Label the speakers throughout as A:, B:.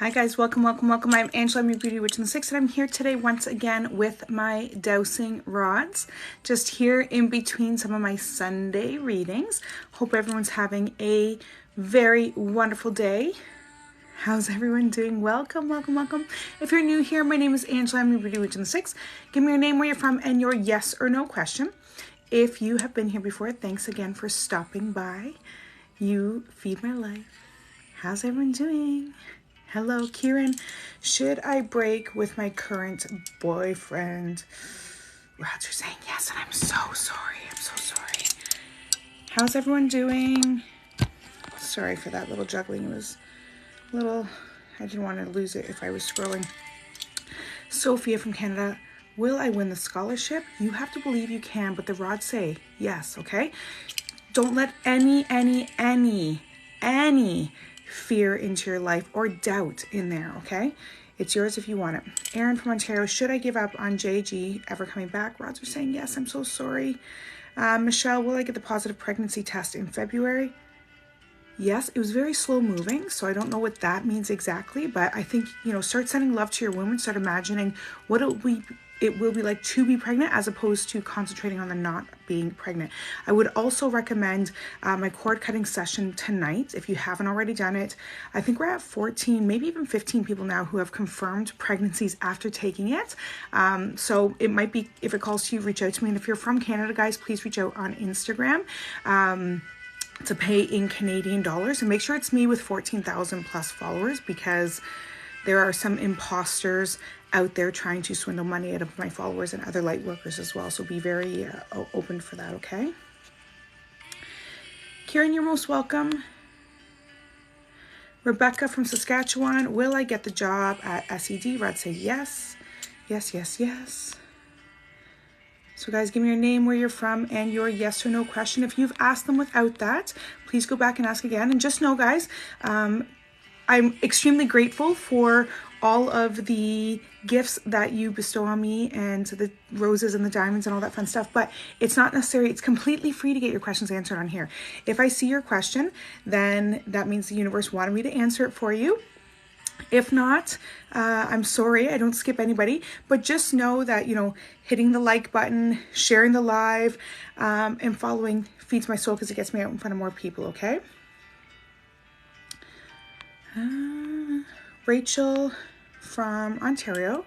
A: Hi guys, welcome. I'm Angela, I'm your beauty witch in the six, and I'm here today once again with my dowsing rods, just here in between some of my Sunday readings. Hope everyone's having a very wonderful day. How's everyone doing? Welcome. If you're new here, my name is Angela, I'm your beauty witch in the six. Give me your name, where you're from, and your yes or no question. If you have been here before, thanks again for stopping by. You feed my life. How's everyone doing? Hello, Kieran. Should I break with my current boyfriend? Rods are saying yes, and I'm so sorry. How's everyone doing? Sorry for that little juggling. It was a little, I didn't want to lose it if I was scrolling. Sophia from Canada. Will I win the scholarship? You have to believe you can, but the rods say yes, okay? Don't let any fear into your life or doubt in there, okay? It's yours if you want it. Aaron from Ontario, should I give up on JG ever coming back? Rods are saying yes, I'm so sorry. Michelle, will I get the positive pregnancy test in February? Yes, it was very slow moving, so I don't know what that means exactly, but I think, start sending love to your womb and start imagining what it will be like to be pregnant as opposed to concentrating on the not being pregnant. I would also recommend my cord cutting session tonight if you haven't already done it. I think we're at 14, maybe even 15 people now who have confirmed pregnancies after taking it. So it might be, if it calls to you, reach out to me. And if you're from Canada, guys, please reach out on Instagram to pay in Canadian dollars. And make sure it's me with 14,000 plus followers, because there are some imposters out there trying to swindle money out of my followers and other light workers as well. So be very open for that, okay? Kieran, you're most welcome. Rebecca from Saskatchewan, will I get the job at SED? Rod say yes. Yes. So guys, give me your name, where you're from, and your yes or no question. If you've asked them without that, please go back and ask again. And just know, guys, I'm extremely grateful for all of the gifts that you bestow on me, and the roses and the diamonds and all that fun stuff, but it's not necessary. It's completely free to get your questions answered on here. If I see your question, then that means the universe wanted me to answer it for you. If not, I'm sorry, I don't skip anybody, but just know that, hitting the like button, sharing the live, and following feeds my soul, because it gets me out in front of more people, okay? Rachel from Ontario.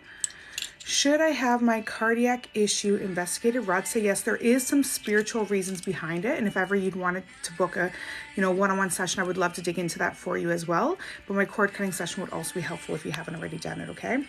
A: Should I have my cardiac issue investigated? Rod say yes. There is some spiritual reasons behind it, and if ever you'd wanted to book a one-on-one session, I would love to dig into that for you as well. But my cord cutting session would also be helpful if you haven't already done it, okay?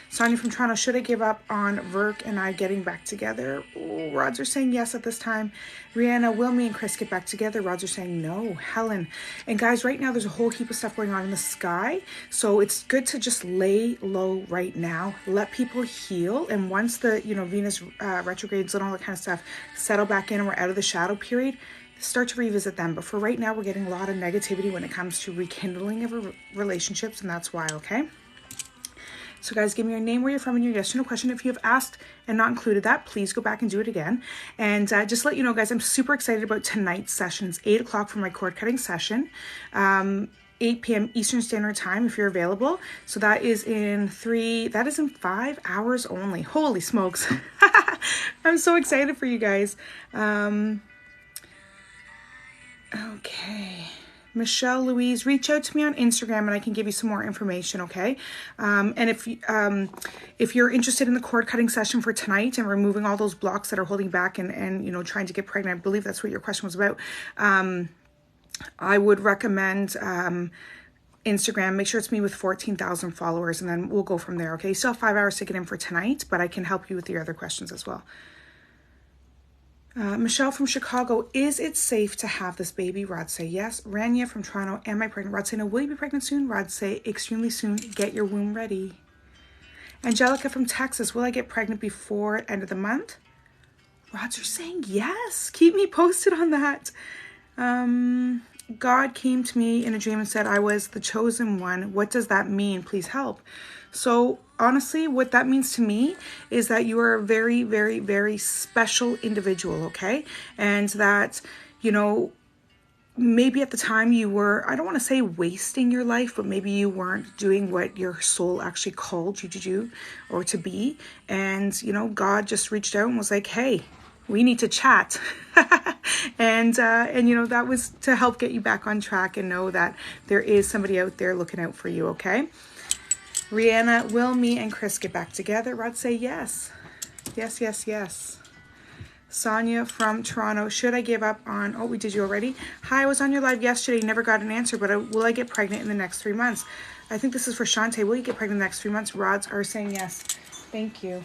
A: Sonia from Toronto, should I give up on Verk and I getting back together? Oh, rods are saying yes at this time. Rihanna, will me and Chris get back together? Rods are saying no. Helen. And guys, right now there's a whole heap of stuff going on in the sky, so it's good to just lay low right now. Let people heal, and once the Venus retrogrades and all that kind of stuff settle back in and we're out of the shadow period, start to revisit them. But for right now, we're getting a lot of negativity when it comes to rekindling of relationships, and that's why, okay? So guys, give me your name, where you're from, and your yes or no question. If you have asked and not included that, please go back and do it again. And just let you know, guys, I'm super excited about tonight's sessions. 8 o'clock for my cord cutting session. 8 p.m. Eastern Standard Time if you're available. So that is in 5 hours only. Holy smokes. I'm so excited for you guys. Okay. Michelle Louise, reach out to me on Instagram and I can give you some more information, okay? And if you're interested in the cord cutting session for tonight and removing all those blocks that are holding back and trying to get pregnant, I believe that's what your question was about. I would recommend Instagram. Make sure it's me with 14,000 followers, and then we'll go from there, okay? You still have 5 hours to get in for tonight, but I can help you with your other questions as well. Michelle from Chicago, is it safe to have this baby? Rod say yes. Rania from Toronto, am I pregnant? Rod say no. Will you be pregnant soon? Rod say extremely soon. Get your womb ready. Angelica from Texas, will I get pregnant before end of the month? Rods are saying yes. Keep me posted on that. God came to me in a dream and said I was the chosen one. What does that mean? Please help. So honestly, what that means to me is that you are a very, very, very special individual, okay? And that, maybe at the time you were, I don't want to say wasting your life, but maybe you weren't doing what your soul actually called you to do or to be. And, you know, God just reached out and was like, hey, we need to chat. and you know, that was to help get you back on track and know that there is somebody out there looking out for you, okay? Rihanna, will me and Chris get back together? Rod, say yes. Yes, yes, yes. Sonia from Toronto, should I give up on, oh, we did you already? Hi, I was on your live yesterday, never got an answer, but will I get pregnant in the next 3 months? I think this is for Shantae. Will you get pregnant in the next 3 months? Rods are saying yes. Thank you.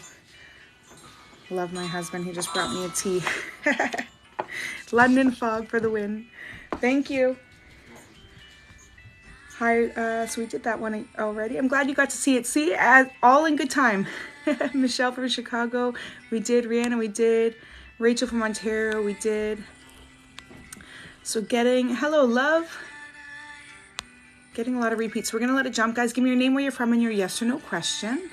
A: Love my husband. He just brought me a tea. London fog for the win. Thank you. Hi, so we did that one already. I'm glad you got to see it. See, all in good time. Michelle from Chicago, we did. Rihanna, we did. Rachel from Ontario, we did. So hello, love. Getting a lot of repeats. We're going to let it jump. Guys, give me your name, where you're from, and your yes or no question.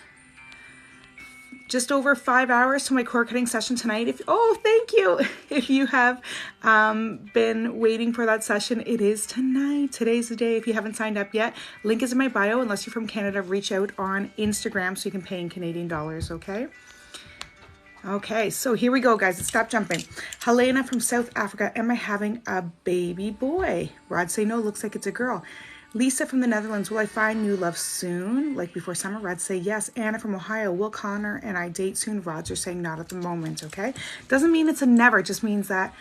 A: Just over 5 hours to my cord cutting session tonight. Oh, thank you. If you have been waiting for that session, it is tonight. Today's the day. If you haven't signed up yet, link is in my bio. Unless you're from Canada, reach out on Instagram so you can pay in Canadian dollars, okay? Okay, so here we go, guys. Let's stop jumping. Helena from South Africa. Am I having a baby boy? Rod, say no. Looks like it's a girl. Lisa from the Netherlands. Will I find new love soon? Like before summer? Rod, say yes. Anna from Ohio. Will Connor and I date soon? Rods are saying not at the moment, okay? Doesn't mean it's a never. It just means that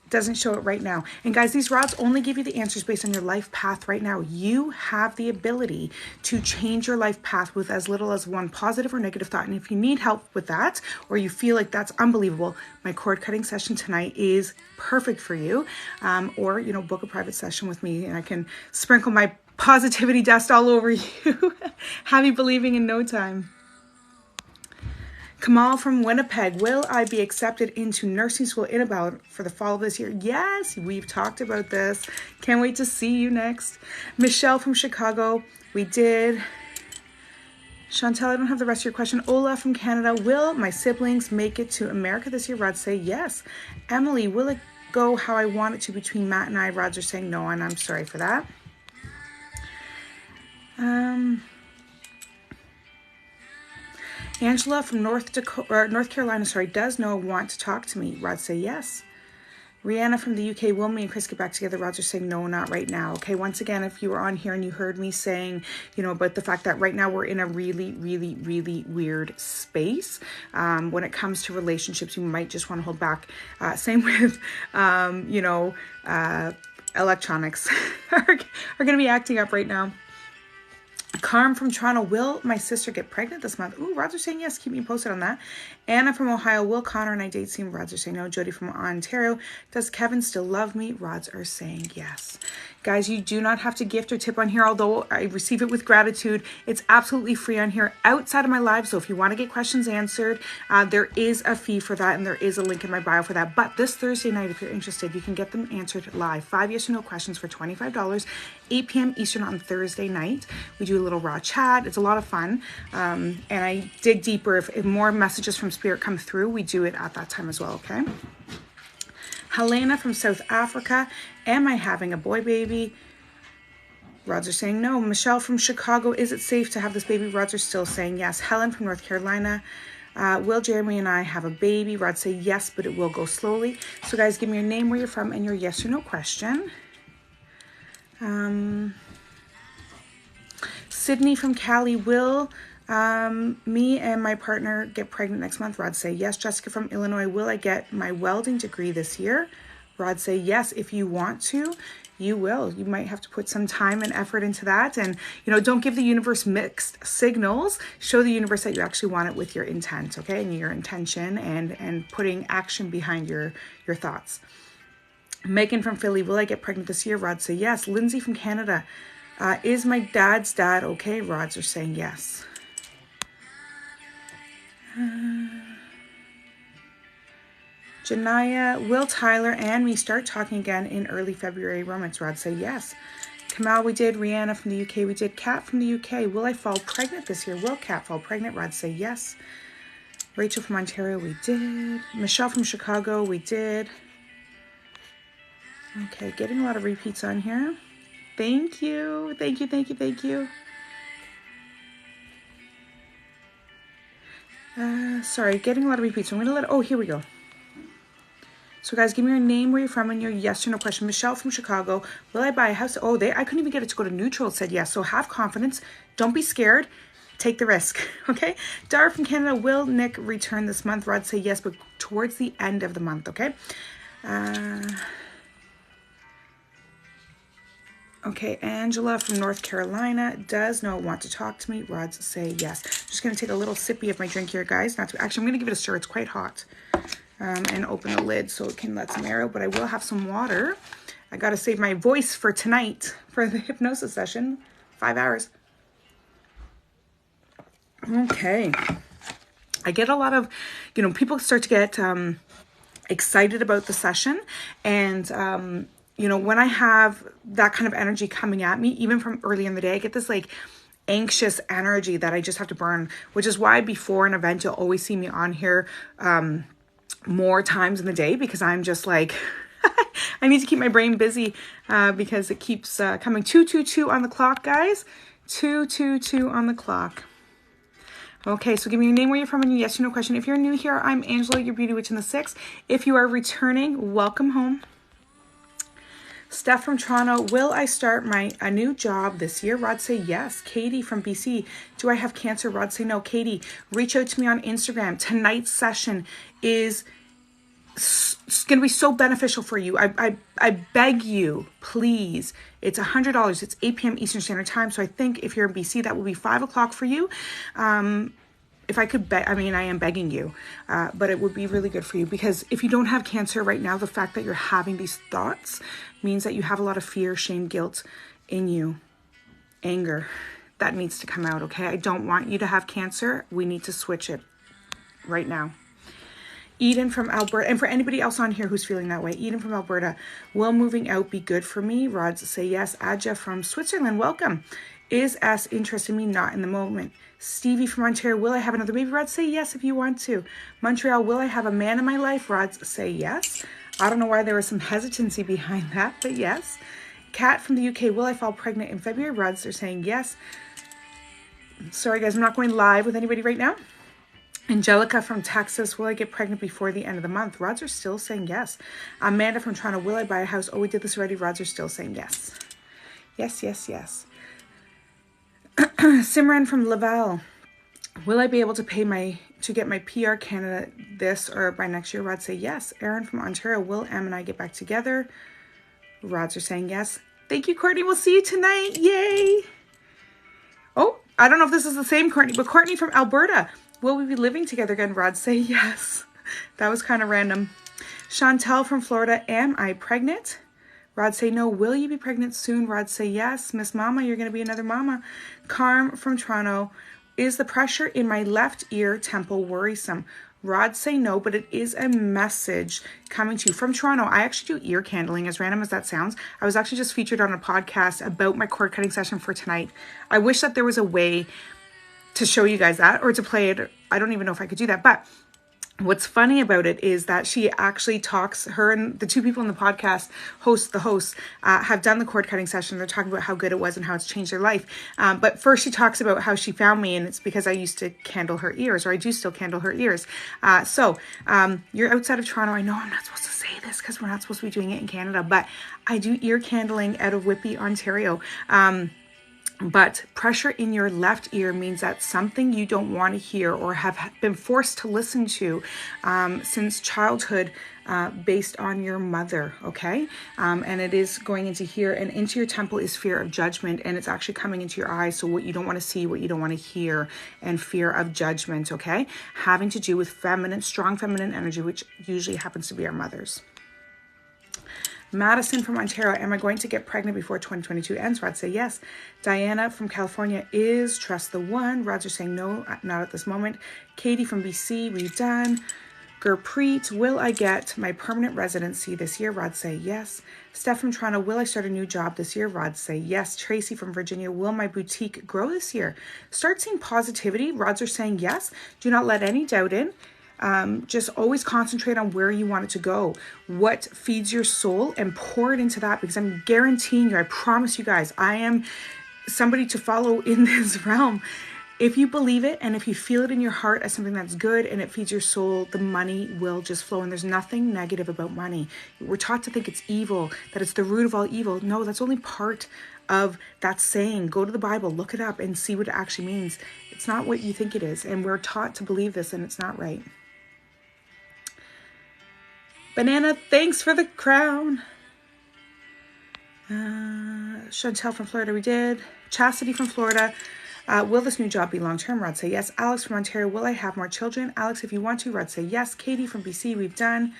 A: doesn't show it right now. And guys, these rods only give you the answers based on your life path right now. You have the ability to change your life path with as little as one positive or negative thought. And if you need help with that, or you feel like that's unbelievable, my cord cutting session tonight is perfect for you. Or, you know, book a private session with me and I can sprinkle my positivity dust all over you. Have you believing in no time. Kamal from Winnipeg, will I be accepted into nursing school in about for the fall of this year? Yes, we've talked about this. Can't wait to see you next. Michelle from Chicago, we did. Chantel, I don't have the rest of your question. Ola from Canada, will my siblings make it to America this year? Rod, say yes. Emily, will it go how I want it to between Matt and I? Rods are saying no, and I'm sorry for that. Angela from North Carolina, does know want to talk to me. Rod, say yes. Rihanna from the UK, will me and Chris get back together? Rods are saying no, not right now. Okay, once again, if you were on here and you heard me saying, you know, about the fact that right now we're in a really, really, really weird space. When it comes to relationships, you might just want to hold back. Same with, you know, electronics are going to be acting up right now. Carm from Toronto, will my sister get pregnant this month? Ooh, Rods are saying yes. Keep me posted on that. Anna from Ohio, will Connor and I date soon? Rods are saying no. Jody from Ontario, does Kevin still love me? Rods are saying yes. Guys, you do not have to gift or tip on here, although I receive it with gratitude. It's absolutely free on here outside of my live. So if you want to get questions answered, there is a fee for that, and there is a link in my bio for that. But this Thursday night, if you're interested, you can get them answered live. 5 yes or no questions for $25, 8 p.m. Eastern on Thursday night. We do a little raw chat. It's a lot of fun. And I dig deeper. If more messages from Spirit come through, we do it at that time as well, okay? Helena from South Africa, am I having a boy baby? Rods are saying no. Michelle from Chicago, is it safe to have this baby? Rods are still saying yes. Helen from North Carolina, will Jeremy and I have a baby? Rods say yes, but it will go slowly. So guys, give me your name, where you're from, and your yes or no question. Sydney from Cali, will me and my partner get pregnant next month? Rod say yes. Jessica from Illinois, will I get my welding degree this year? Rod say yes. If you want to, you will. You might have to put some time and effort into that. And, you know, don't give the universe mixed signals. Show the universe that you actually want it with your intent, okay? And your intention and putting action behind your thoughts. Megan from Philly, will I get pregnant this year? Rod say yes. Lindsay from Canada, is my dad's dad okay? Rods are saying yes. Janaya, will Tyler and me start talking again in early February? Romance. Rod say yes. Kamal, we did. Rihanna from the UK, we did. Kat from the UK, will I fall pregnant this year? Will Kat fall pregnant? Rod say yes. Rachel from Ontario, we did. Michelle from Chicago, we did. Okay, getting a lot of repeats on here. Thank you. Thank you, thank you, thank you. Sorry, getting a lot of repeats. I'm going to let, oh, here we go. So guys, give me your name, where you're from, and your yes or no question. Michelle from Chicago. Will I buy a house? Oh, I couldn't even get it to go to neutral. It said yes. So have confidence. Don't be scared. Take the risk. Okay. Dara from Canada. Will Nick return this month? Rod say yes, but towards the end of the month. Okay. Okay, Angela from North Carolina does not want to talk to me. Rods say yes. Just going to take a little sippy of my drink here, guys. Actually, I'm going to give it a stir. It's quite hot. And open the lid so it can let some air out. But I will have some water. I got to save my voice for tonight for the hypnosis session. 5 hours. Okay. I get a lot of, people start to get excited about the session. And, when I have that kind of energy coming at me, even from early in the day, I get this like anxious energy that I just have to burn, which is why before an event, you'll always see me on here more times in the day, because I'm just like, I need to keep my brain busy because it keeps coming. 222 on the clock, guys. 222 on the clock. Okay, so give me your name, where you're from, and your yes or no question. If you're new here, I'm Angela, your beauty witch in the 6. If you are returning, welcome home. Steph from Toronto, will I start a new job this year? Rod say yes. Katie from BC, do I have cancer? Rod say no. Katie, reach out to me on Instagram. Tonight's session is going to be so beneficial for you. I beg you, please. It's $100. It's 8 p.m. Eastern Standard Time. So I think if you're in BC, that will be 5 o'clock for you. If I could I am begging you, but it would be really good for you, because if you don't have cancer right now, the fact that you're having these thoughts means that you have a lot of fear, shame, guilt in you, anger. That needs to come out, okay? I don't want you to have cancer. We need to switch it right now. Eden from Alberta, and for anybody else on here who's feeling that way, Eden from Alberta, will moving out be good for me? Rods say yes. Adja from Switzerland, welcome. Is S interested in me? Not in the moment. Stevie from Ontario, will I have another baby? Rods say yes if you want to. Montreal, will I have a man in my life? Rods say yes. I don't know why there was some hesitancy behind that, but yes. Kat from the UK, will I fall pregnant in February? Rods are saying yes. Sorry guys, I'm not going live with anybody right now. Angelica from Texas, will I get pregnant before the end of the month? Rods are still saying yes. Amanda from Toronto, will I buy a house? Oh, we did this already. Rods are still saying yes. Yes, yes, yes. Simran from Laval, will I be able to get my PR Canada this or by next year? Rods say yes. Aaron from Ontario, will Em and I get back together? Rods are saying yes. Thank you, Courtney. We'll see you tonight. Yay. Oh, I don't know if this is the same Courtney, but Courtney from Alberta, will we be living together again? Rods say yes. That was kind of random. Chantel from Florida, am I pregnant? Rods say no. Will you be pregnant soon? Rods say yes. Miss Mama, you're going to be another mama. Carm from Toronto, is the pressure in my left ear temple worrisome? Rods say no, but it is a message coming to you from Toronto. I actually do ear candling, as random as that sounds. I was actually just featured on a podcast about my cord cutting session for tonight. I wish that there was a way to show you guys that or to play it. I don't even know if I could do that, but what's funny about it is that she actually talks, her and the two people in the podcast, hosts, have done the cord cutting session. They're talking about how good it was and how it's changed their life. But first she talks about how she found me, and it's because I used to candle her ears, or I do still candle her ears. So you're outside of Toronto. I know I'm not supposed to say this because we're not supposed to be doing it in Canada, but I do ear candling out of Whitby, Ontario. But pressure in your left ear means that something you don't want to hear or have been forced to listen to since childhood based on your mother, okay? And it is going into here, and into your temple is fear of judgment, and it's actually coming into your eyes. So what you don't want to see, what you don't want to hear, and fear of judgment, okay? Having to do with feminine, strong feminine energy, which usually happens to be our mothers. Madison from Ontario, am I going to get pregnant before 2022 ends? Rods say yes. Diana from California, is trust the one? Rods are saying no, not at this moment. Katie from BC, redone. Gurpreet, will I get my permanent residency this year? Rods say yes. Steph from Toronto, will I start a new job this year? Rods say yes. Tracy from Virginia, will my boutique grow this year? Start seeing positivity. Rods are saying yes. Do not let any doubt in. Just always concentrate on where you want it to go, what feeds your soul, and pour it into that, because I'm guaranteeing you, I promise you guys, I am somebody to follow in this realm. If you believe it and if you feel it in your heart as something that's good and it feeds your soul, the money will just flow. And there's nothing negative about money. We're taught to think it's evil, that it's the root of all evil. No, that's only part of that saying. Go to the Bible, look it up, and see what it actually means. It's not what you think it is. And we're taught to believe this, and it's not right. Banana, thanks for the crown. Chantel from Florida, we did. Chastity from Florida. Will this new job be long-term? Rod say yes. Alex from Ontario, will I have more children? Alex, if you want to. Rod say yes. Katie from BC, we've done.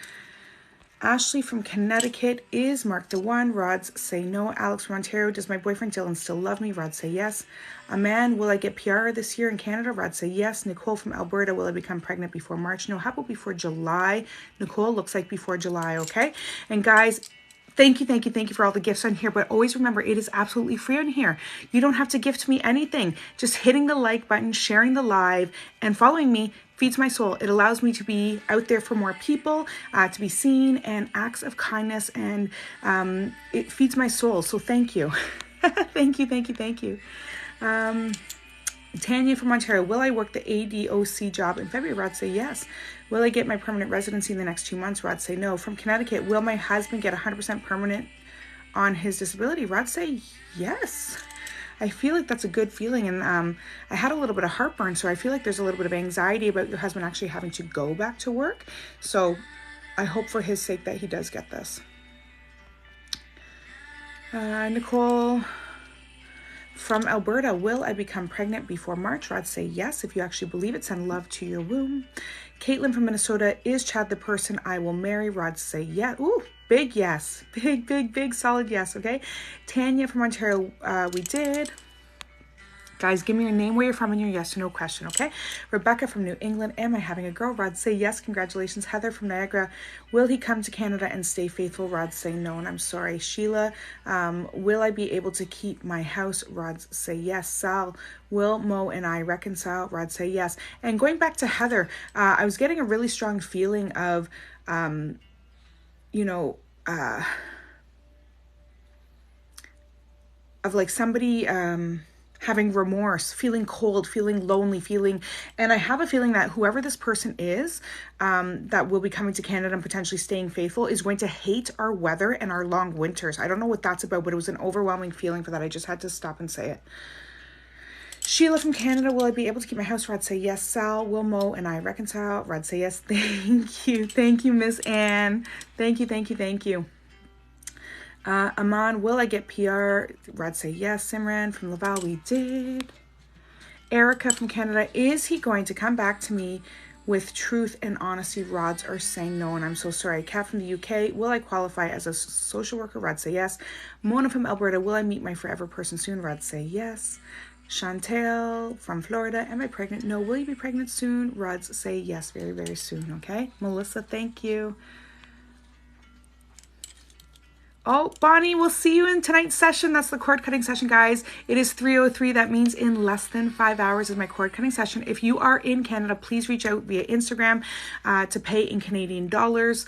A: Ashley from Connecticut is marked a 1. Rods say no. Alex from Ontario, does my boyfriend Dylan still love me? Rod say yes. A man, will I get PR this year in Canada? Rod say yes. Nicole from Alberta, will I become pregnant before March? No, how about before July? Nicole, looks like before July, okay? And guys, thank you for all the gifts on here. But always remember, it is absolutely free on here. You don't have to gift me anything. Just hitting the like button, sharing the live, and following me feeds my soul. It allows me to be out there for more people, to be seen, and acts of kindness, and it feeds my soul. So thank you. Thank you. Tanya from Ontario, will I work the ADOC job in February? Rod say yes. Will I get my permanent residency in the next 2 months? Rod say no. From Connecticut, will my husband get 100% permanent on his disability? Rod say yes. I feel like that's a good feeling, and I had a little bit of heartburn, so I feel like there's a little bit of anxiety about your husband actually having to go back to work. So I hope for his sake that he does get this. Nicole from Alberta, will I become pregnant before March? Rod say yes. If you actually believe it, send love to your womb. Caitlin from Minnesota, is Chad the person I will marry? Rod say yes. Ooh, big yes. Big, solid yes, okay? Tanya from Ontario, we did. Guys, give me your name, where you're from, and your yes or no question, okay? Rebecca from New England, am I having a girl? Rod say yes, congratulations. Heather from Niagara, will he come to Canada and stay faithful? Rod say no, and I'm sorry. Sheila, will I be able to keep my house? Rod say yes. Sal, will Mo and I reconcile? Rod say yes. And going back to Heather, I was getting a really strong feeling of, of like somebody, having remorse, feeling cold, feeling lonely, and I have a feeling that whoever this person is, that will be coming to Canada and potentially staying faithful, is going to hate our weather and our long winters. I don't know what that's about, but it was an overwhelming feeling for that. I just had to stop and say it. Sheila from Canada, will I be able to keep my house? Rod say yes. Sal, will Mo and I reconcile? Rod say yes. Thank you, Miss Anne. Thank you. Aman, will I get PR? Rod say yes. Simran from Laval, we did. Erica from Canada, is he going to come back to me with truth and honesty? Rods are saying no, and I'm so sorry. Kat from the UK, will I qualify as a social worker? Rod say yes. Mona from Alberta, will I meet my forever person soon? Rod say yes. Chantel from Florida, am I pregnant? No. Will you be pregnant soon? Rods say yes, very, very soon, okay? Melissa, thank you. Oh, Bonnie, we'll see you in tonight's session. That's the cord cutting session, guys. It is 3:03. That means in less than 5 hours is my cord cutting session. If you are in Canada, please reach out via Instagram to pay in Canadian dollars.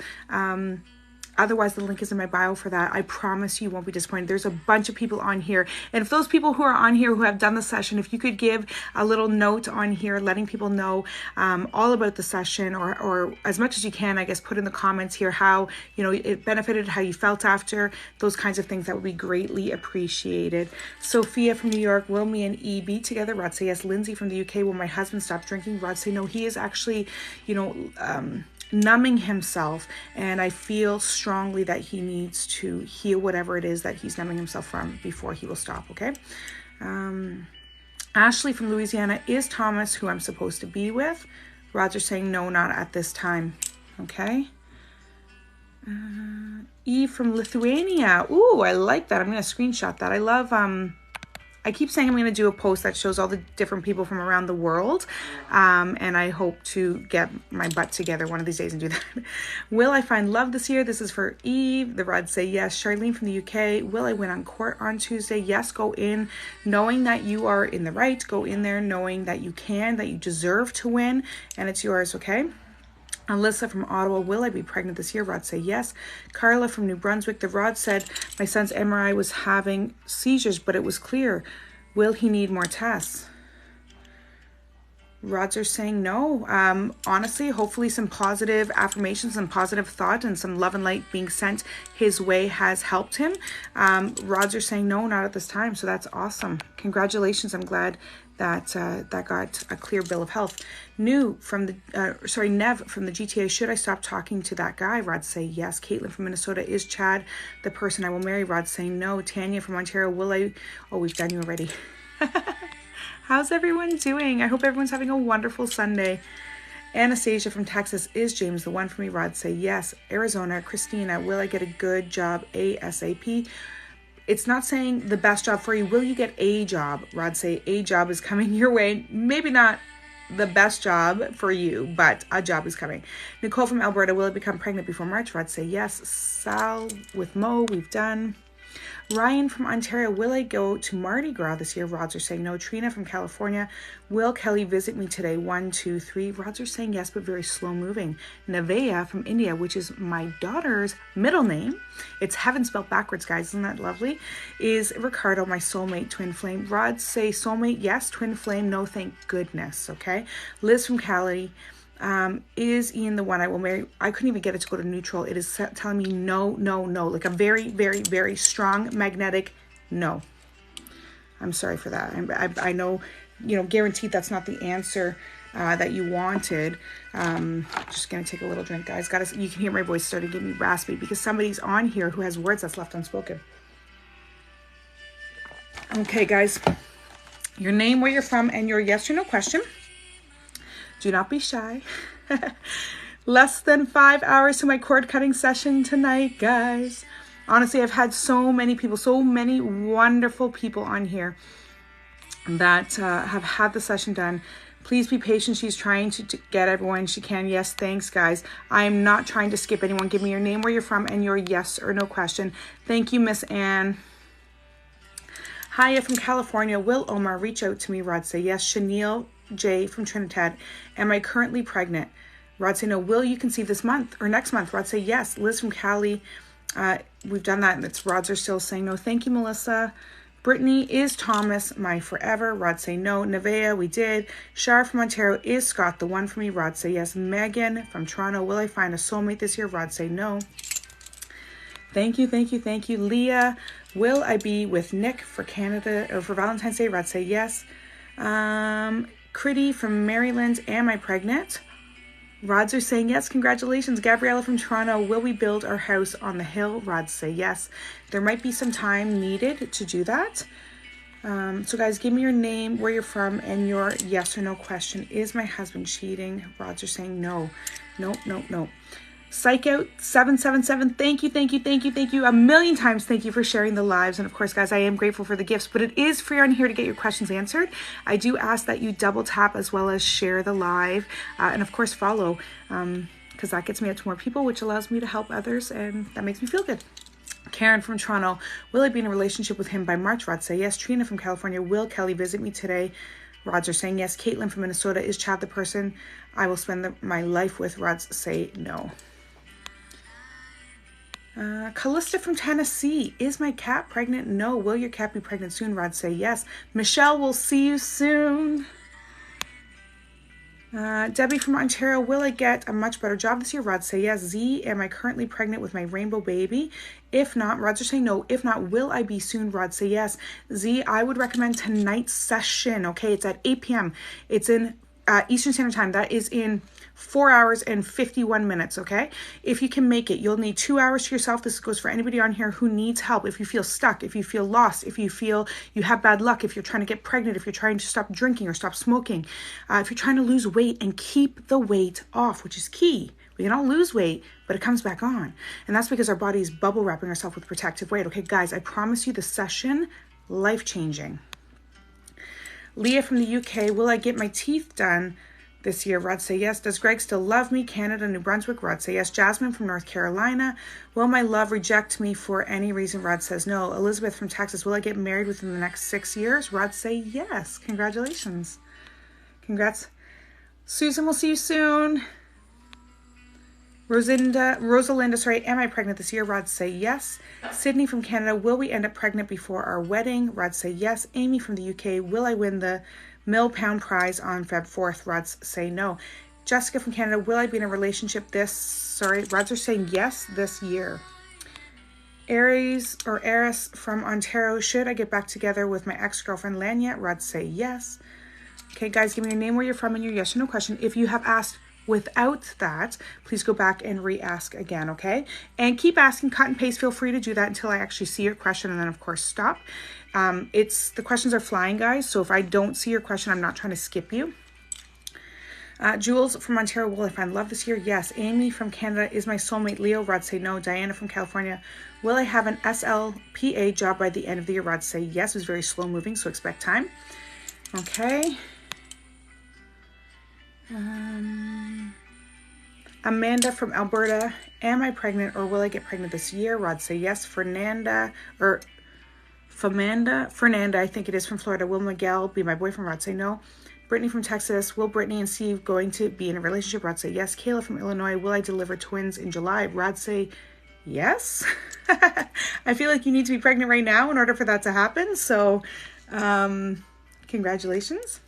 A: Otherwise, the link is in my bio for that. I promise you won't be disappointed. There's a bunch of people on here. And if those people who are on here who have done the session, if you could give a little note on here letting people know all about the session, or as much as you can, I guess, put in the comments here how, it benefited, how you felt after, those kinds of things, that would be greatly appreciated. Sophia from New York, will me and E be together? Rod say yes. Lindsay from the UK, will my husband stop drinking? Rod say no. He is actually, numbing himself, and I feel strongly that he needs to heal whatever it is that he's numbing himself from before he will stop, okay? Ashley from Louisiana, is Thomas who I'm supposed to be with? Rods are saying no, not at this time, okay? Eve from Lithuania, ooh, I like that. I'm going to screenshot that. I love, I keep saying I'm going to do a post that shows all the different people from around the world, and I hope to get my butt together one of these days and do that. Will I find love this year? This is for Eve. The rods say yes. Charlene from the UK, will I win on court on Tuesday? Yes, go in knowing that you are in the right. Go in there knowing that you can, that you deserve to win, and it's yours, okay? Alyssa from Ottawa, will I be pregnant this year? Rod say yes. Carla from New Brunswick, the Rod said, my son's MRI was having seizures, but it was clear. Will he need more tests? Rods are saying no. Honestly, hopefully some positive affirmations and positive thought and some love and light being sent his way has helped him. Rods are saying no, not at this time. So that's awesome. Congratulations. I'm glad that that got a clear bill of health. Nev from the GTA, should I stop talking to that guy? Rods say yes. Caitlin from Minnesota, is Chad the person I will marry? Rods saying no. Tanya from Ontario, will I? Oh, we've done you already. How's everyone doing? I hope everyone's having a wonderful Sunday. Anastasia from Texas, is James the one for me? Rod say yes. Arizona, Christina, will I get a good job ASAP? It's not saying the best job for you. Will you get a job? Rod say a job is coming your way. Maybe not the best job for you, but a job is coming. Nicole from Alberta, will I become pregnant before March? Rod say yes. Sal with Mo, we've done. Ryan from Ontario, will I go to Mardi Gras this year? Rods are saying no. Trina from California, will Kelly visit me today? 1, 2, 3. Rods are saying yes, but very slow moving. Nevaeh from India, which is my daughter's middle name. It's heaven spelled backwards, guys. Isn't that lovely? Is Ricardo my soulmate, twin flame? Rods say soulmate, yes. Twin flame, no, thank goodness. Okay. Liz from Cali. Is Ian the one I will marry? I couldn't even get it to go to neutral. It is telling me no, no, no. Like a very, very, very strong magnetic no. I'm sorry for that. I know, guaranteed that's not the answer that you wanted. Just going to take a little drink, guys. You can hear my voice starting to get me raspy because somebody's on here who has words that's left unspoken. Okay, guys. Your name, where you're from, and your yes or no question. Do not be shy. Less than 5 hours to my cord cutting session tonight, guys. Honestly, I've had so many people, so many wonderful people on here that have had the session done. Please be patient. She's trying to get everyone she can. Yes, thanks, guys. I'm not trying to skip anyone. Give me your name, where you're from, and your yes or no question. Thank you, Miss Anne. Hiya from California. Will Omar reach out to me? Rod say yes. Chanel J from Trinidad, am I currently pregnant? Rod say no. Will you conceive this month or next month? Rod say yes. Liz from Cali, we've done that, and it's Rods are still saying no. Thank you, Melissa. Brittany, is Thomas my forever? Rod say no. Nevaeh, we did. Shar from Ontario, is Scott the one for me? Rod say yes. Megan from Toronto, will I find a soulmate this year? Rod say no. Thank you, thank you, thank you. Leah, will I be with Nick for Canada or for Valentine's Day? Rod say yes. Critty from Maryland, am I pregnant? Rods are saying yes. Congratulations. Gabriella from Toronto, will we build our house on the hill? Rods say yes. There might be some time needed to do that. So guys, give me your name, where you're from, and your yes or no question. Is my husband cheating? Rods are saying no. No, no, no. Psych Out 777, thank you, thank you, thank you, thank you. A million times thank you for sharing the lives. And of course, guys, I am grateful for the gifts, but it is free on here to get your questions answered. I do ask that you double tap as well as share the live. And of course, follow, because that gets me out to more people, which allows me to help others, and that makes me feel good. Karen from Toronto, will I be in a relationship with him by March? Rods say yes. Trina from California, will Kelly visit me today? Rods are saying yes. Caitlin from Minnesota, is Chad the person I will spend my life with? Rods say no. Callista from Tennessee, is my cat pregnant? No. Will your cat be pregnant soon? Rod say yes. Michelle, we'll see you soon. Debbie from Ontario, will I get a much better job this year? Rod say yes. Z, am I currently pregnant with my rainbow baby? If not, Rods are saying no. If not, will I be soon? Rod say yes. Z, I would recommend tonight's session. Okay, it's at 8 p.m. It's in Eastern Standard Time. That is in 4 hours and 51 minutes, okay? If you can make it, you'll need 2 hours to yourself. This goes for anybody on here who needs help. If you feel stuck, if you feel lost, if you feel you have bad luck, if you're trying to get pregnant, if you're trying to stop drinking or stop smoking, if you're trying to lose weight and keep the weight off, which is key. We can all lose weight, but it comes back on. And that's because our body's bubble wrapping ourselves with protective weight. Okay, guys, I promise you the session, life-changing. Leah from the UK, will I get my teeth done this year? Rod say yes. Does Greg still love me? Canada, New Brunswick. Rod say yes. Jasmine from North Carolina, will my love reject me for any reason? Rod says no. Elizabeth from Texas, will I get married within the next 6 years? Rod say yes. Congratulations. Congrats. Susan, we'll see you soon. Rosalinda, sorry, am I pregnant this year? Rods say yes. Sydney from Canada, will we end up pregnant before our wedding? Rods say yes. Amy from the UK, will I win the £1,000,000 prize on Feb 4th? Rods say no. Jessica from Canada, will I be in a relationship rods are saying yes this year. Aries from Ontario, should I get back together with my ex-girlfriend Lanya? Rods say yes. Okay, guys, give me your name, where you're from, and your yes or no question. If you have asked without that, please go back and re-ask again, okay? And keep asking, cut and paste. Feel free to do that until I actually see your question, and then, of course, stop. The questions are flying, guys, so if I don't see your question, I'm not trying to skip you. Jules from Ontario, will I find love this year? Yes. Amy from Canada, is my soulmate Leo? Rods say no. Diana from California, will I have an SLPA job by the end of the year? Rods say yes. It was very slow moving, so expect time. Okay. Amanda from Alberta, am I pregnant or will I get pregnant this year? Rods say yes. Fernanda, I think it is, from Florida, will Miguel be my boyfriend? Rods say no. Brittany from Texas, will Brittany and Steve going to be in a relationship? Rods say yes. Kayla from Illinois, will I deliver twins in July? Rods say yes. I feel like you need to be pregnant right now in order for that to happen. So, congratulations.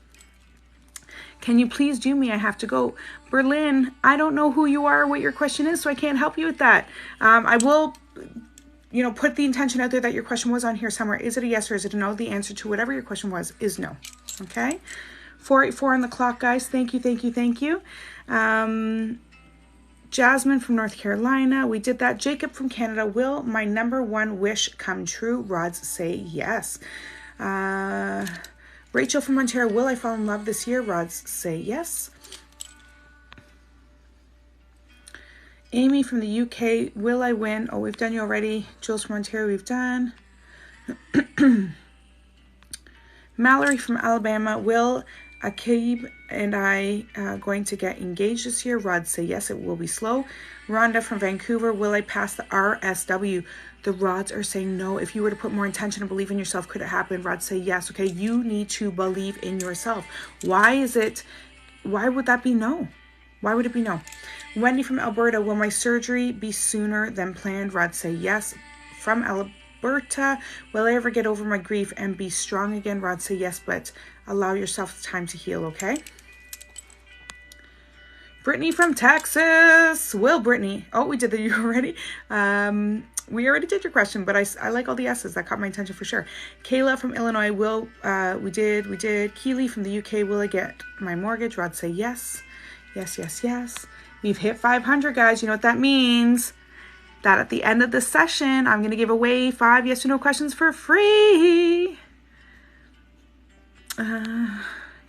A: Can you please do me? I have to go. Berlin, I don't know who you are or what your question is, so I can't help you with that. I will, put the intention out there that your question was on here somewhere. Is it a yes or is it a no? The answer to whatever your question was is no. Okay? 4:84 on the clock, guys. Thank you, thank you, thank you. Jasmine from North Carolina, we did that. Jacob from Canada, will my number one wish come true? Rods say yes. Rachel from Ontario, will I fall in love this year? Rods say yes. Amy from the UK, will I win? Oh, we've done you already. Jules from Ontario, we've done. Mallory from Alabama, will Akib and I going to get engaged this year? Rods say yes, it will be slow. Rhonda from Vancouver, will I pass the RSW? The rods are saying no. If you were to put more intention and believe in yourself, could it happen? Rods say yes. Okay, you need to believe in yourself. Why would that be no? Why would it be no? Wendy from Alberta, will my surgery be sooner than planned? Rods say yes. From Alberta, will I ever get over my grief and be strong again? Rods say yes, but allow yourself time to heal, okay? Brittany from Texas. Will Brittany? Oh, we did that already. We already did your question, but I like all the S's. That caught my attention for sure. Kayla from Illinois. We did. Keely from the UK. Will I get my mortgage? Rod say yes. Yes, yes, yes. We've hit 500, guys. You know what that means? That at the end of the session, I'm going to give away 5 yes or no questions for free.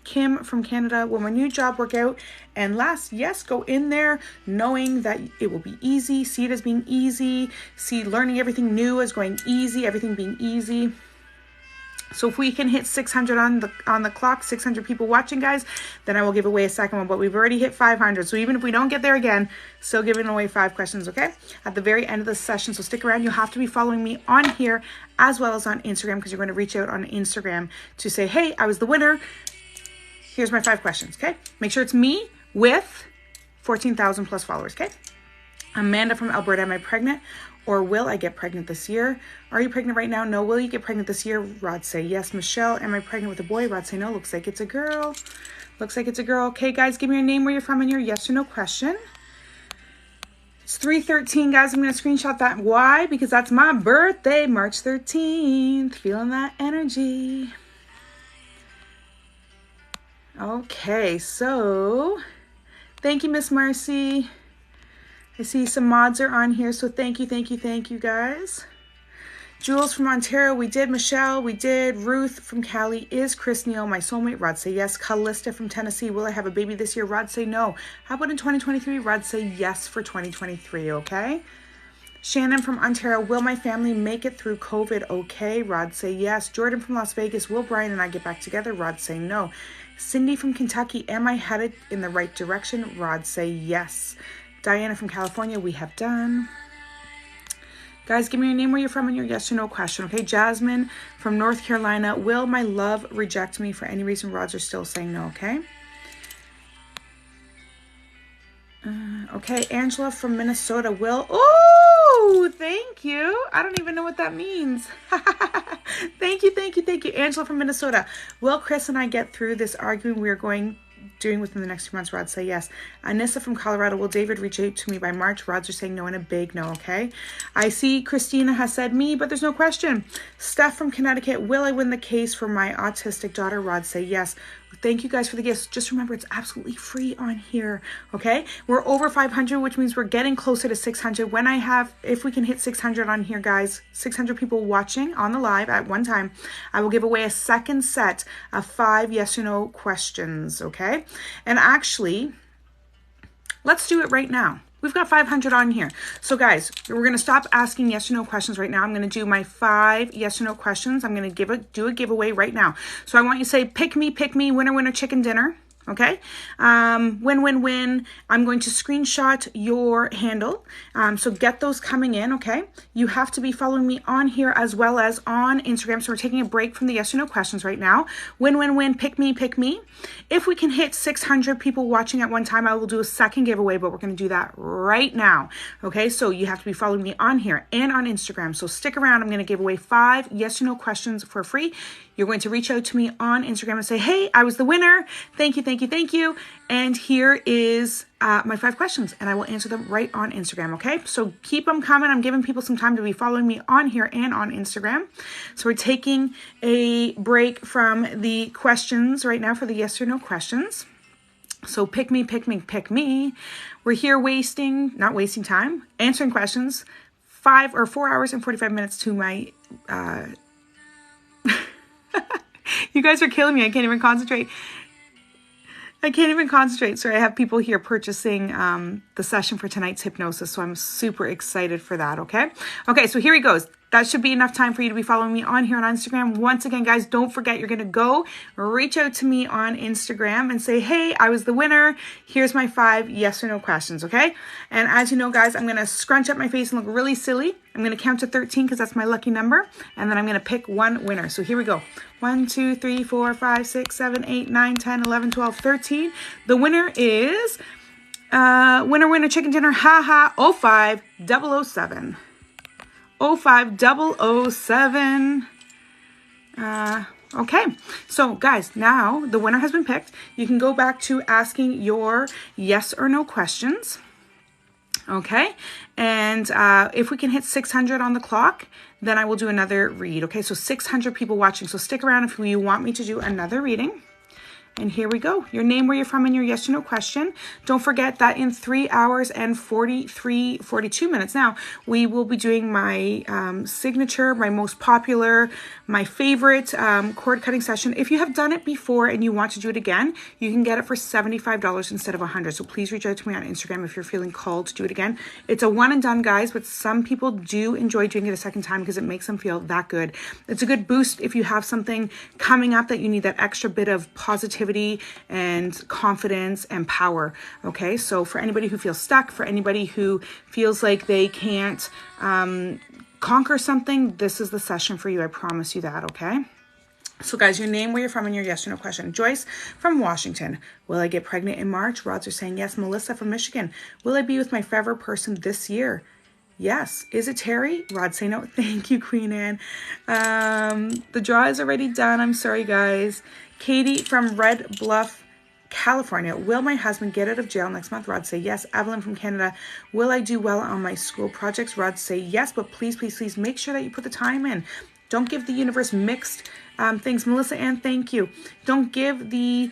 A: Kim from Canada, will my new job work out? And last, yes, go in there knowing that it will be easy. See it as being easy. See learning everything new as going easy, everything being easy. So if we can hit 600 on the clock, 600 people watching, guys, then I will give away a second one. But we've already hit 500. So even if we don't get there again, still giving away 5 questions, okay? At the very end of the session. So stick around. You'll have to be following me on here as well as on Instagram, because you're going to reach out on Instagram to say, hey, I was the winner. Here's my 5 questions, okay? Make sure it's me with 14,000 plus followers, okay? Amanda from Alberta, am I pregnant or will I get pregnant this year? Are you pregnant right now? No. Will you get pregnant this year? Rod say yes. Michelle, am I pregnant with a boy? Rod say no. Looks like it's a girl. Looks like it's a girl. Okay, guys, give me your name, where you're from, and your yes or no question. It's 3:13, guys. I'm going to screenshot that. Why? Because that's my birthday, March 13th. Feeling that energy. Okay, so thank you, Miss Marcy. I see some mods are on here, so thank you, guys. Jules from Ontario, we did. Michelle, we did. Ruth from Cali, is Chris Neal my soulmate? Rod say yes. Callista from Tennessee, will I have a baby this year? Rod say no. How about in 2023? Rod say yes for 2023, okay? Shannon from Ontario, will my family make it through COVID okay? Rod say yes. Jordan from Las Vegas, will Brian and I get back together? Rod say no. Cindy from Kentucky, am I headed in the right direction? Rod say yes. Diana from California, we have done. Guys, give me your name, where you're from, and your yes or no question, okay? Jasmine from North Carolina, will my love reject me for any reason? Rods are still saying no, okay? Okay, Angela from Minnesota. Will, oh, thank you. I don't even know what that means. Thank you, thank you, thank you. Angela from Minnesota. Will Chris and I get through this arguing we are doing within the next 2 months? Rod, say yes. Anissa from Colorado. Will David reach out to me by March? Rods are saying no and a big no, okay? I see Christina has said me, but there's no question. Steph from Connecticut. Will I win the case for my autistic daughter? Rod, say yes. Thank you guys for the gifts. Just remember, it's absolutely free on here, okay? We're over 500, which means we're getting closer to 600. If we can hit 600 on here, guys, 600 people watching on the live at one time, I will give away a second set of 5 yes or no questions, okay? And actually, let's do it right now. We've got 500 on here. So guys, we're going to stop asking yes or no questions right now. I'm going to do my 5 yes or no questions. I'm going to do a giveaway right now. So I want you to say, pick me, winner, winner, chicken dinner. Okay, win, win, win. I'm going to screenshot your handle. So get those coming in, okay? You have to be following me on here as well as on Instagram. So we're taking a break from the yes or no questions right now. Win, win, win, pick me, pick me. If we can hit 600 people watching at one time, I will do a second giveaway, but we're going to do that right now. Okay, so you have to be following me on here and on Instagram. So stick around. I'm going to give away 5 yes or no questions for free. You're going to reach out to me on Instagram and say, hey, I was the winner. Thank you, thank you, thank you. And here is my 5 questions, and I will answer them right on Instagram, okay? So keep them coming. I'm giving people some time to be following me on here and on Instagram. So we're taking a break from the questions right now for the yes or no questions. So pick me, pick me, pick me. We're here not wasting time, answering questions, 4 hours and 45 minutes to my... You guys are killing me. I can't even concentrate. Sorry, I have people here purchasing the session for tonight's hypnosis, so I'm super excited for that, okay? Okay, so here he goes. That should be enough time for you to be following me on here on Instagram. Once again, guys, don't forget, you're going to go reach out to me on Instagram and say, hey, I was the winner. Here's my 5 yes or no questions, okay? And as you know, guys, I'm going to scrunch up my face and look really silly. I'm going to count to 13 because that's my lucky number. And then I'm going to pick one winner. So here we go. 1, 2, 3, 4, 5, 6, 7, 8, 9, 10, 11, 12, 13. The winner is winner, winner, chicken dinner, 05007. 05007. Okay, so guys, now the winner has been picked. You can go back to asking your yes or no questions. Okay, and if we can hit 600 on the clock, then I will do another read. Okay, so 600 people watching. So stick around if you want me to do another reading. And here we go. Your name, where you're from, and your yes or no question. Don't forget that in 3 hours and 42 minutes now, we will be doing my signature, my most popular, my favorite cord cutting session. If you have done it before and you want to do it again, you can get it for $75 instead of $100. So please reach out to me on Instagram if you're feeling called to do it again. It's a one and done, guys, but some people do enjoy doing it a second time because it makes them feel that good. It's a good boost if you have something coming up that you need that extra bit of positivity and confidence and power. Okay, so for anybody who feels stuck, for anybody who feels like they can't conquer something, this is the session for you. I promise you that, okay? So guys, your name, where you're from, and your yes or no question. Joyce from Washington. Will I get pregnant in March? Rods are saying yes. Melissa from Michigan. Will I be with my forever person this year? Yes. Is it Terry? Rod say no. Thank you, Queen Anne. The draw is already done. I'm sorry, guys. Katie from Red Bluff, California. Will my husband get out of jail next month? Rod say yes. Evelyn from Canada. Will I do well on my school projects? Rod say yes, but please, please, please make sure that you put the time in. Don't give the universe mixed things. Melissa Ann, thank you. Don't give the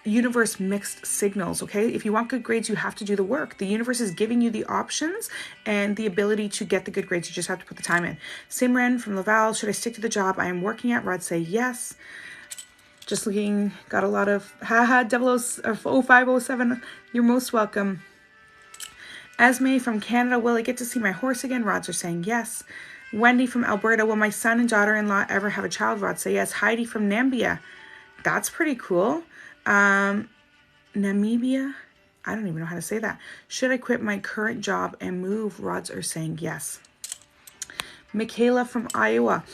A: universe mixed signals, okay? If you want good grades, you have to do the work. The universe is giving you the options and the ability to get the good grades. You just have to put the time in. Simran from Laval. Should I stick to the job I am working at? Rod say yes. Just looking, got a lot of 0507. You're most welcome. Esme from Canada. Will I get to see my horse again? Rods are saying yes. Wendy from Alberta. Will my son and daughter-in-law ever have a child? Rods say yes. Heidi from Namibia. That's pretty cool. Namibia. I don't even know how to say that. Should I quit my current job and move? Rods are saying yes. Michaela from Iowa.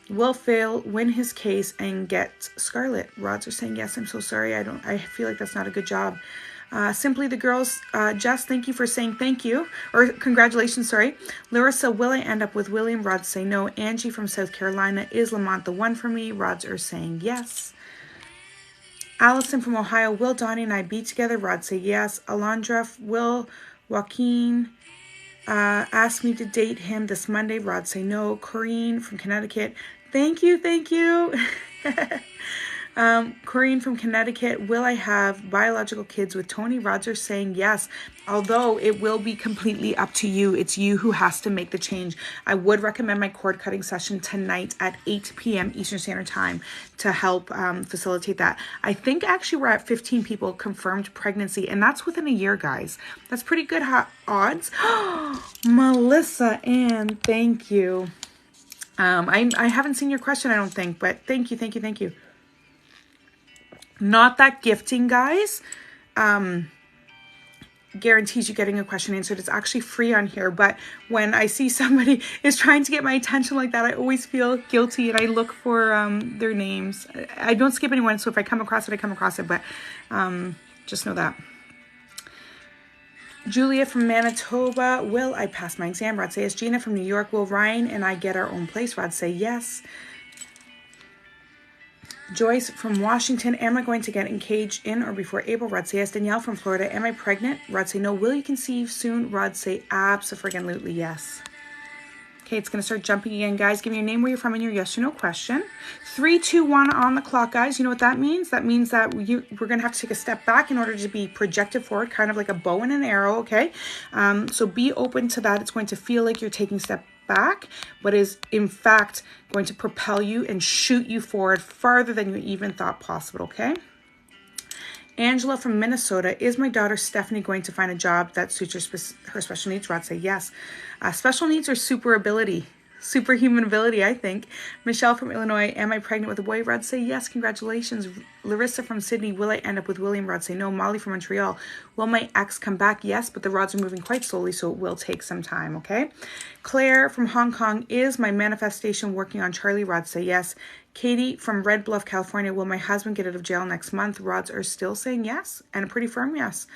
A: Will Phil win his case and get Scarlet? Rods are saying yes. I'm so sorry. I feel like that's not a good job. Simply the Girls, Jess, thank you for saying thank you, or congratulations, sorry. Larissa, will I end up with William? Rods say no. Angie from South Carolina, is Lamont the one for me? Rods are saying yes. Allison from Ohio, will Donnie and I be together? Rods say yes. Alondra, will Joaquin ask me to date him this Monday? Rods say no. Corrine from Connecticut, thank you, thank you. Corrine from Connecticut, will I have biological kids with Tony? Rods are saying yes, although it will be completely up to you. It's you who has to make the change. I would recommend my cord cutting session tonight at 8 p.m. Eastern Standard Time to help facilitate that. I think actually we're at 15 people confirmed pregnancy, and that's within a year, guys. That's pretty good odds. Melissa Ann, thank you. I haven't seen your question, I don't think, but thank you, thank you, thank you. Not that gifting, guys, guarantees you getting a question answered. It's actually free on here, but when I see somebody is trying to get my attention like that, I always feel guilty, and I look for their names. I don't skip anyone, so if I come across it, I come across it, but just know that. Julia from Manitoba, will I pass my exam? Rod say yes. Gina from New York, will Ryan and I get our own place? Rod say yes. Joyce from Washington, am I going to get engaged in or before April? Rod say yes. Danielle from Florida, am I pregnant? Rod say no. Will you conceive soon? Rod say absolutely yes. Okay, it's going to start jumping again, guys. Give me your name, where you're from, and your yes or no question. 3, 2, 1 on the clock, guys. You know what that means? That means that we're going to have to take a step back in order to be projected forward, kind of like a bow and an arrow, okay? So be open to that. It's going to feel like you're taking a step back, but is in fact going to propel you and shoot you forward farther than you even thought possible, okay? Angela from Minnesota, is my daughter Stephanie going to find a job that suits her special needs? Rod say yes. Special needs or superhuman ability, I think. Michelle from Illinois, am I pregnant with a boy? Rod say yes, congratulations. Larissa from Sydney, will I end up with William? Rod say no. Molly from Montreal, will my ex come back? Yes, but the rods are moving quite slowly, so it will take some time, okay? Claire from Hong Kong, is my manifestation working on Charlie? Rod say yes. Katie from Red Bluff, California, will my husband get out of jail next month? Rods are still saying yes, and a pretty firm yes.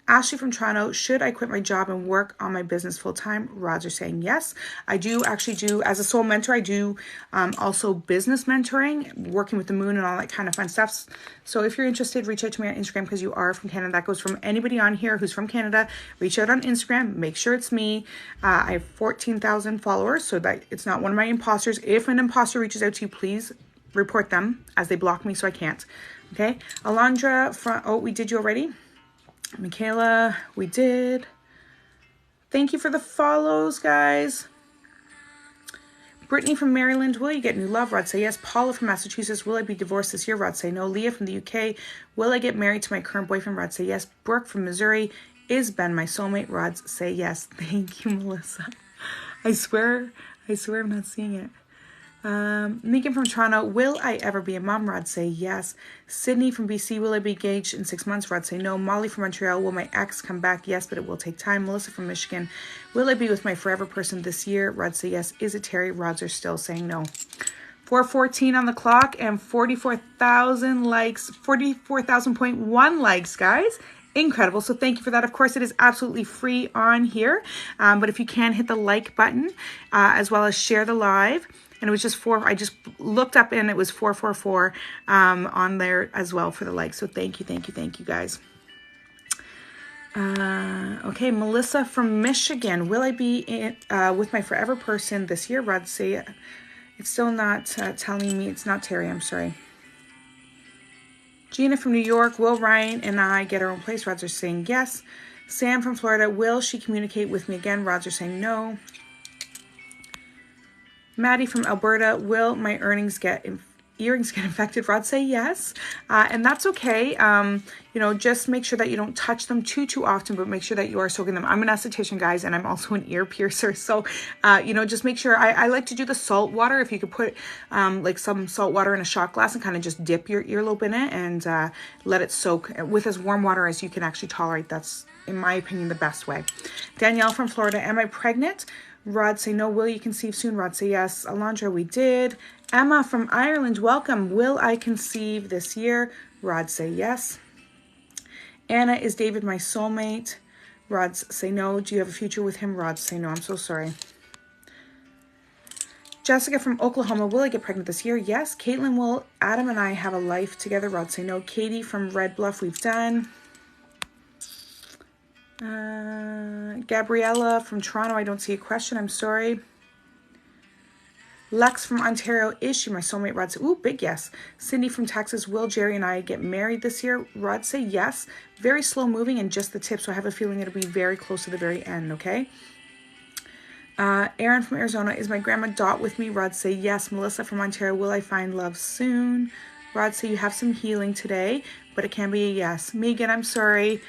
A: Ashley from Toronto, should I quit my job and work on my business full-time? Rods are saying yes. I do actually do, as a soul mentor, I do also business mentoring, working with the moon and all that kind of fun stuff. So if you're interested, reach out to me on Instagram because you are from Canada. That goes from anybody on here who's from Canada. Reach out on Instagram. Make sure it's me. I have 14,000 followers, so that it's not one of my imposters. If an imposter reaches out to you, please report them, as they block me, so I can't. Okay. Alondra from, oh, we did you already? Michaela, we did. Thank you for the follows, guys. Brittany from Maryland, will you get new love? Rod say yes. Paula from Massachusetts, will I be divorced this year? Rod say no. Leah from the UK, will I get married to my current boyfriend? Rod say yes. Brooke from Missouri, is Ben my soulmate? Rods say yes. Thank you, Melissa. I swear I'm not seeing it. Megan from Toronto, will I ever be a mom? Rod say yes. Sydney from BC, will I be engaged in 6 months? Rod say no. Molly from Montreal, will my ex come back? Yes, but it will take time. Melissa from Michigan, will I be with my forever person this year? Rod say yes. Is it Terry? Rods are still saying no. 4:14 on the clock and 44,000 likes, 44,000.1 likes, guys. Incredible. So thank you for that. Of course, it is absolutely free on here. But if you can, hit the like button as well as share the live. And it was just I just looked up and it was 444 on there as well for the like. So thank you, guys. Okay, Melissa from Michigan. Will I be with my forever person this year? Rod say it's still not telling me. It's not Terry, I'm sorry. Gina from New York, will Ryan and I get our own place? Rods are saying yes. Sam from Florida, will she communicate with me again? Rods are saying no. Maddie from Alberta, will my earrings get infected? Rod say yes. And that's okay. You know, just make sure that you don't touch them too often, but make sure that you are soaking them. I'm an esthetician, guys, and I'm also an ear piercer. So, you know, just make sure. I like to do the salt water. If you could put like some salt water in a shot glass and kind of just dip your earlobe in it and let it soak with as warm water as you can actually tolerate. That's, in my opinion, the best way. Danielle from Florida, am I pregnant? Rod say no. Will you conceive soon? Rod say yes. Alondra, we did. Emma from Ireland, welcome. Will I conceive this year? Rod say yes. Anna, is David my soulmate? Rods say no. Do you have a future with him? Rods say no. I'm so sorry. Jessica from Oklahoma, will I get pregnant this year? Yes. Caitlin, will Adam and I have a life together? Rods say no. Katie from Red Bluff, we've done. Gabriella from Toronto, I don't see a question. I'm sorry. Lex from Ontario, is she my soulmate? Rod say, ooh, big yes. Cindy from Texas, will Jerry and I get married this year? Rod say yes. Very slow moving and just the tip, so I have a feeling it'll be very close to the very end, okay? Aaron from Arizona, is my grandma Dot with me? Rod say yes. Melissa from Ontario, will I find love soon? Rod say you have some healing today, but it can be a yes. Megan, I'm sorry.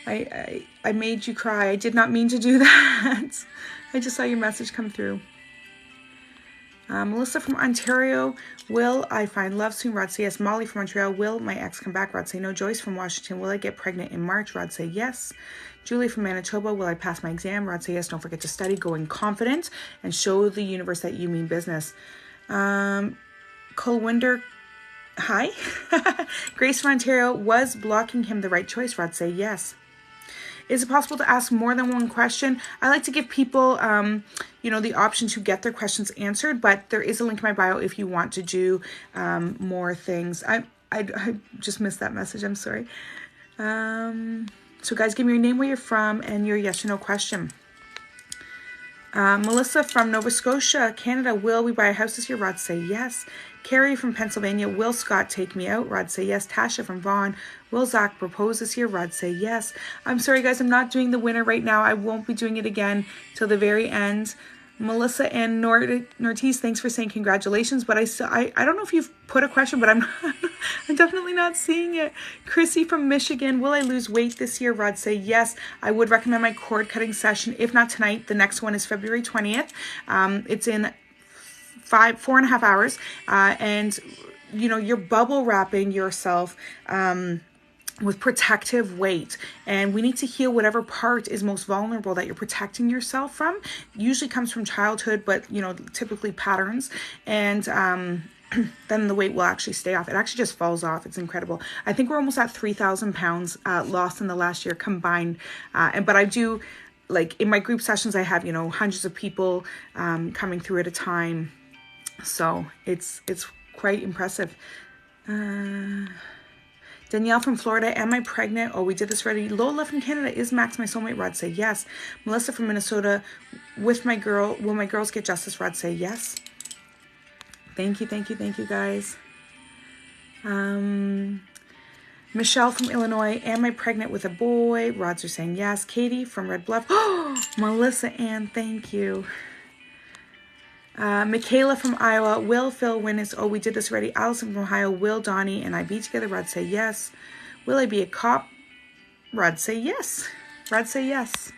A: I made you cry. I did not mean to do that. I just saw your message come through. Melissa from Ontario, will I find love soon? Rod say yes. Molly from Montreal, will my ex come back? Rod say no. Joyce from Washington, will I get pregnant in March? Rod say yes. Julie from Manitoba, will I pass my exam? Rod say yes. Don't forget to study, go in confident, and show the universe that you mean business. Colwinder, hi. Grace from Ontario, was blocking him the right choice? Rod say yes. Is it possible to ask more than one question? I like to give people, the option to get their questions answered, but there is a link in my bio if you want to do more things. I just missed that message. I'm sorry. So guys, give me your name, where you're from, and your yes or no question. Melissa from Nova Scotia, Canada, will we buy a house this year? Rod say yes. Carrie from Pennsylvania, will Scott take me out? Rod say yes. Tasha from Vaughan, will Zach propose this year? Rod say yes. I'm sorry guys, I'm not doing the winner right now. I won't be doing it again till the very end. Melissa and Nortiz, thanks for saying congratulations, but I don't know if you've put a question, but I'm definitely not seeing it. Chrissy from Michigan, will I lose weight this year? Rod say yes. I would recommend my cord cutting session, if not tonight. The next one is February 20th. It's in 4.5 hours, and you're bubble wrapping yourself with protective weight, and we need to heal whatever part is most vulnerable that you're protecting yourself from. Usually comes from childhood, but typically patterns, and then the weight will actually stay off. It actually just falls off. It's incredible. I think we're almost at 3,000 pounds lost in the last year combined, but I do, like in my group sessions, I have hundreds of people coming through at a time, so it's quite impressive. Danielle from Florida, am I pregnant? Oh, we did this already. Lola from Canada, is Max my soulmate? Rod say yes. Melissa from Minnesota, with my girl, will my girls get justice? Rod say yes. Thank you guys. Michelle from Illinois, am I pregnant with a boy? Rods are saying yes. Katie from Red Bluff. Oh, Melissa Ann, thank you. Michaela from Iowa, will Phil win his? Oh, we did this already. Allison from Ohio, will Donnie and I be together? Rod say yes. Will I be a cop? Rod say yes. Rod say yes.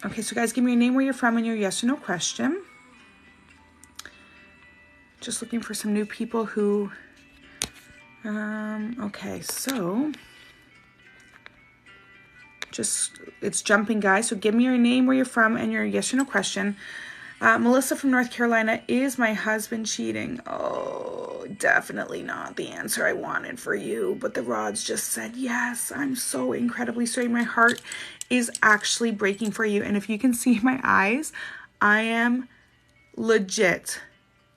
A: Okay, so guys, give me your name, where you're from, and your yes or no question. Just looking for some new people who, okay, so it's jumping, guys. So give me your name, where you're from, and your yes or no question. Melissa from North Carolina, is my husband cheating? Oh, definitely not the answer I wanted for you, but the rods just said yes. I'm so incredibly sorry. My heart is actually breaking for you, and if you can see my eyes, I am legit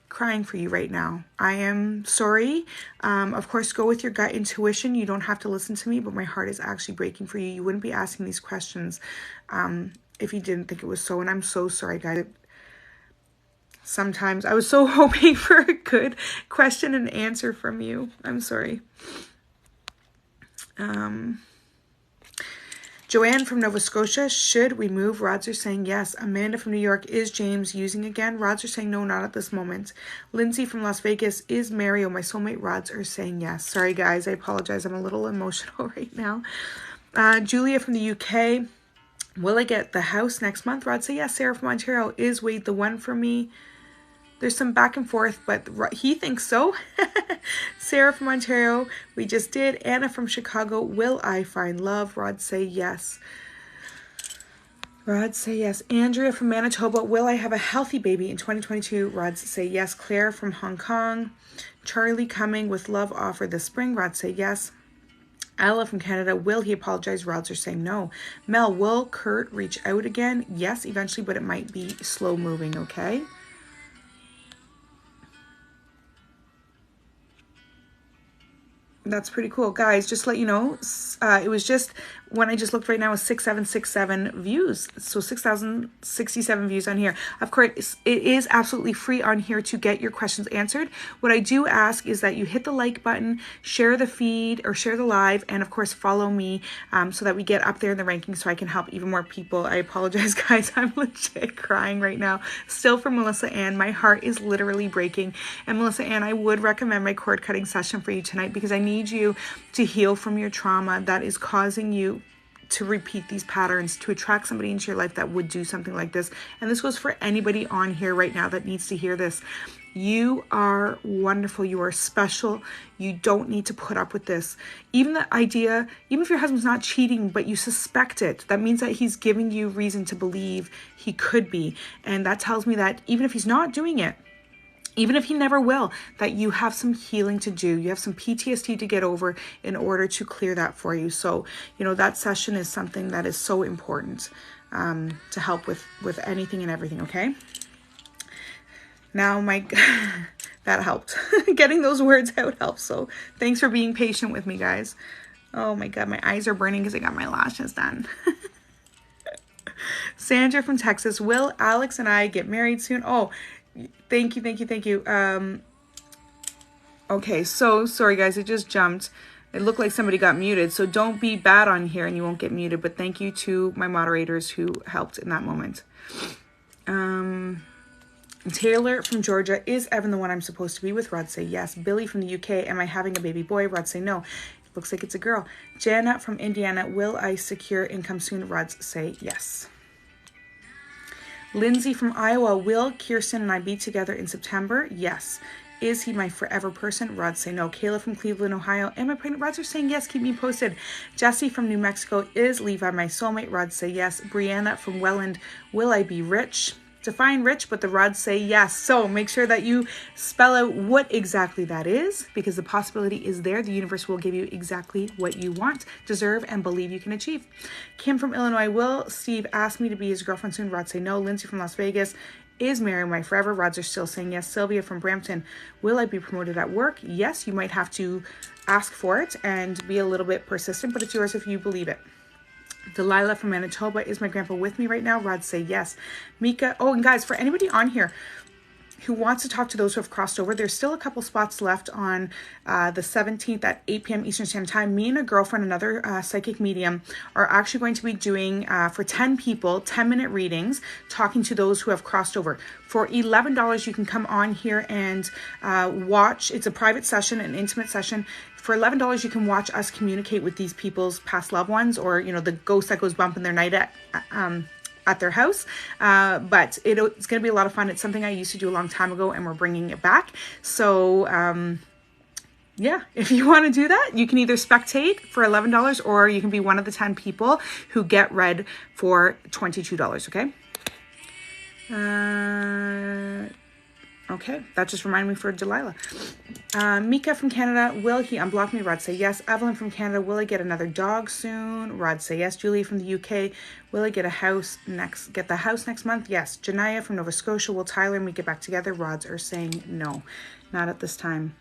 A: crying for you right now. I am sorry. Of course, go with your gut intuition. You don't have to listen to me, but my heart is actually breaking for you. You wouldn't be asking these questions if you didn't think it was so, and I'm so sorry, guys. Sometimes I was so hoping for a good question and answer from you. I'm sorry. Joanne from Nova Scotia, should we move? Rods are saying yes. Amanda from New York, is James using again? Rods are saying no, not at this moment. Lindsay from Las Vegas, is Mario my soulmate? Rods are saying yes. Sorry guys, I apologize. I'm a little emotional right now. Julia from the UK, will I get the house next month? Rods say yes. Sarah from Ontario, is Wade the one for me? There's some back and forth, but he thinks so. Sarah from Ontario, we just did. Anna from Chicago, will I find love? Rod say yes. Rods say yes. Andrea from Manitoba, will I have a healthy baby in 2022? Rods say yes. Claire from Hong Kong. Charlie coming with love offer this spring. Rods say yes. Ella from Canada, will he apologize? Rods are saying no. Mel, will Kurt reach out again? Yes, eventually, but it might be slow moving, okay? That's pretty cool. Guys, just to let you know, it was just, when I just looked right now, is 6767 views. So 6,067 views on here. Of course, it is absolutely free on here to get your questions answered. What I do ask is that you hit the like button, share the feed or share the live, and of course, follow me so that we get up there in the rankings so I can help even more people. I apologize, guys. I'm legit crying right now. Still for Melissa Ann. My heart is literally breaking. And Melissa Ann, I would recommend my cord cutting session for you tonight because I need you to heal from your trauma that is causing you to repeat these patterns, to attract somebody into your life that would do something like this. And this goes for anybody on here right now that needs to hear this. You are wonderful. You are special. You don't need to put up with this. Even the idea, even if your husband's not cheating, but you suspect it, that means that he's giving you reason to believe he could be. And that tells me that even if he's not doing it, even if he never will, that you have some healing to do. You have some PTSD to get over in order to clear that for you. So, you know, that session is something that is so important to help with anything and everything, okay? Now, that helped. Getting those words out helps. So thanks for being patient with me, guys. Oh my God, my eyes are burning because I got my lashes done. Sandra from Texas, will Alex and I get married soon? Oh, thank you. Okay, so sorry guys, it just jumped. It looked like somebody got muted, so don't be bad on here and you won't get muted, but thank you to my moderators who helped in that moment. Taylor from Georgia, is Evan the one I'm supposed to be with? Rod say yes. Billy from the UK, am I having a baby boy? Rod say no. Looks like it's a girl. Jana from Indiana, will I secure income soon? Rods say yes. Lindsay from Iowa, will Kirsten and I be together in September? Yes. Is he my forever person? Rods say no. Kayla from Cleveland, Ohio, am I pregnant? Rods are saying yes. Keep me posted. Jesse from New Mexico, is Levi my soulmate? Rods say yes. Brianna from Welland, will I be rich? Define rich, but the rods say yes. So make sure that you spell out what exactly that is, because the possibility is there. The universe will give you exactly what you want, deserve, and believe you can achieve. Kim from Illinois, will Steve ask me to be his girlfriend soon? Rods say no. Lindsay from Las Vegas, is Mary my forever? Rods are still saying yes. Sylvia from Brampton, will I be promoted at work? Yes, you might have to ask for it and be a little bit persistent, but it's yours if you believe it. Delilah from Manitoba, is my grandpa with me right now? Rods say yes. Mika, oh, and guys, for anybody on here who wants to talk to those who have crossed over, there's still a couple spots left on the 17th at 8 p.m. Eastern Standard Time. Me and a girlfriend, another psychic medium, are actually going to be doing, for 10 people, 10-minute readings, talking to those who have crossed over. For $11, you can come on here and watch. It's a private session, an intimate session. For $11, you can watch us communicate with these people's past loved ones, or, you know, the ghost that goes bumping their night at their house. But it's going to be a lot of fun. It's something I used to do a long time ago, and we're bringing it back. So, yeah, if you want to do that, you can either spectate for $11 or you can be one of the 10 people who get read for $22, okay? Okay, that just reminded me for Delilah. Mika from Canada, will he unblock me? Rod say yes. Evelyn from Canada, will I get another dog soon? Rod say yes. Julie from the UK, will I get the house next month? Yes. Janaya from Nova Scotia, will Tyler and me get back together? Rods are saying no, not at this time.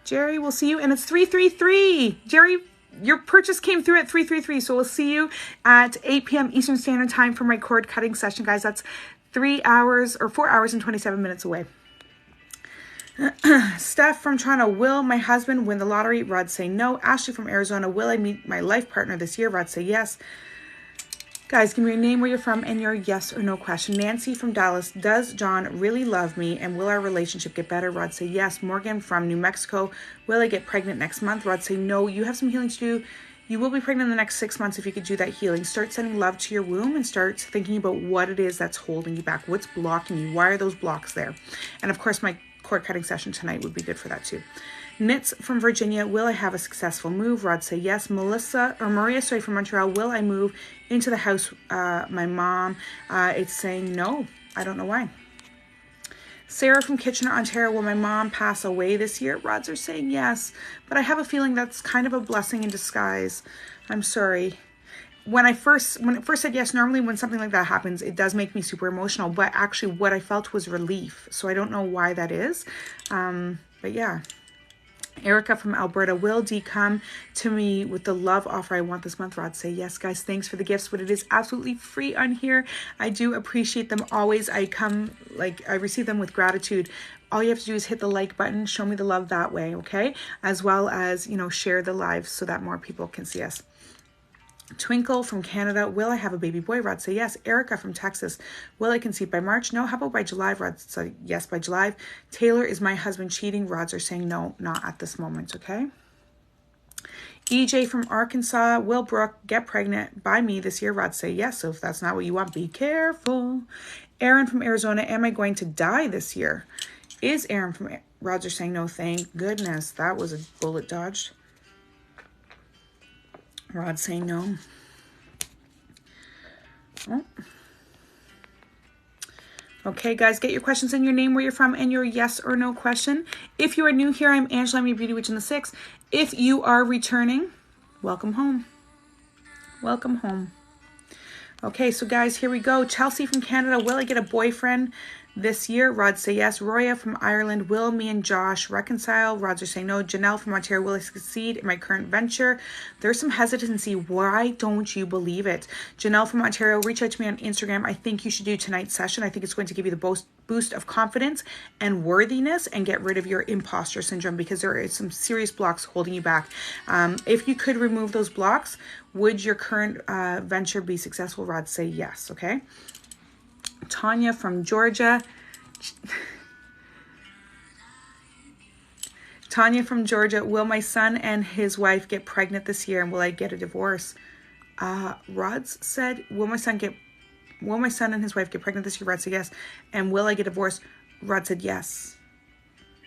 A: Jerry, we'll see you, and it's 333. Jerry, your purchase came through at 333, so we'll see you at 8 p.m. Eastern Standard Time for my cord cutting session, guys. That's 4 hours and 27 minutes away. Steph from Toronto, will my husband win the lottery? Rod say no. Ashley from Arizona, will I meet my life partner this year? Rod say yes. Guys, give me your name, where you're from, and your yes or no question. Nancy from Dallas, does John really love me, and will our relationship get better? Rod say yes. Morgan from New Mexico, will I get pregnant next month? Rod say no. You have some healing to do. You will be pregnant in the next 6 months if you could do that healing. Start sending love to your womb and start thinking about what it is that's holding you back. What's blocking you? Why are those blocks there? And of course, my cord cutting session tonight would be good for that too. Knits from Virginia, will I have a successful move? Rod, say yes. Maria, from Montreal, will I move into the house, my mom? It's saying no. I don't know why. Sarah from Kitchener, Ontario, will my mom pass away this year? Rods are saying yes, but I have a feeling that's kind of a blessing in disguise. I'm sorry. When it first said yes, normally when something like that happens, it does make me super emotional, but actually what I felt was relief. So I don't know why that is. But yeah. Erica from Alberta, will Dee come to me with the love offer I want this month? Rod, say yes. Guys, thanks for the gifts, but it is absolutely free on here. I do appreciate them always. I receive them with gratitude. All you have to do is hit the like button, show me the love that way, okay? As well as, share the live so that more people can see us. Twinkle from Canada, will I have a baby boy? Rod, say yes. Erica from Texas, will I conceive by March? No. How about by July? Rod, say yes, by July. Taylor, is my husband cheating? Rods are saying no, not at this moment, okay? EJ from Arkansas, will Brooke get pregnant by me this year? Rod, say yes. So if that's not what you want, be careful. Aaron from Arizona, am I going to die this year? Is Aaron from Rods are saying no, thank goodness. That was a bullet dodged. Rod saying no. Oh. Okay, guys, get your questions and your name, where you're from, and your yes or no question. If you are new here, I'm Angela. I'm your Beauty Witch in the Six. If you are returning, welcome home. Welcome home. Okay, so guys, here we go. Chelsea from Canada, will I get a boyfriend this year? Rod, say yes. Roya from Ireland, will me and Josh reconcile? Rods are saying no. Janelle from Ontario, will I succeed in my current venture? There's some hesitancy. Why don't you believe it? Janelle from Ontario, reach out to me on Instagram. I think you should do tonight's session. I think it's going to give you the boost of confidence and worthiness and get rid of your imposter syndrome, because there is some serious blocks holding you back. If you could remove those blocks, would your current venture be successful? Rods say yes, okay? Tanya from Georgia. Tanya from Georgia, will my son and his wife get pregnant this year, and will I get a divorce? Rods said, will my son and his wife get pregnant this year? Rod said yes. And will I get divorced? Rod said yes.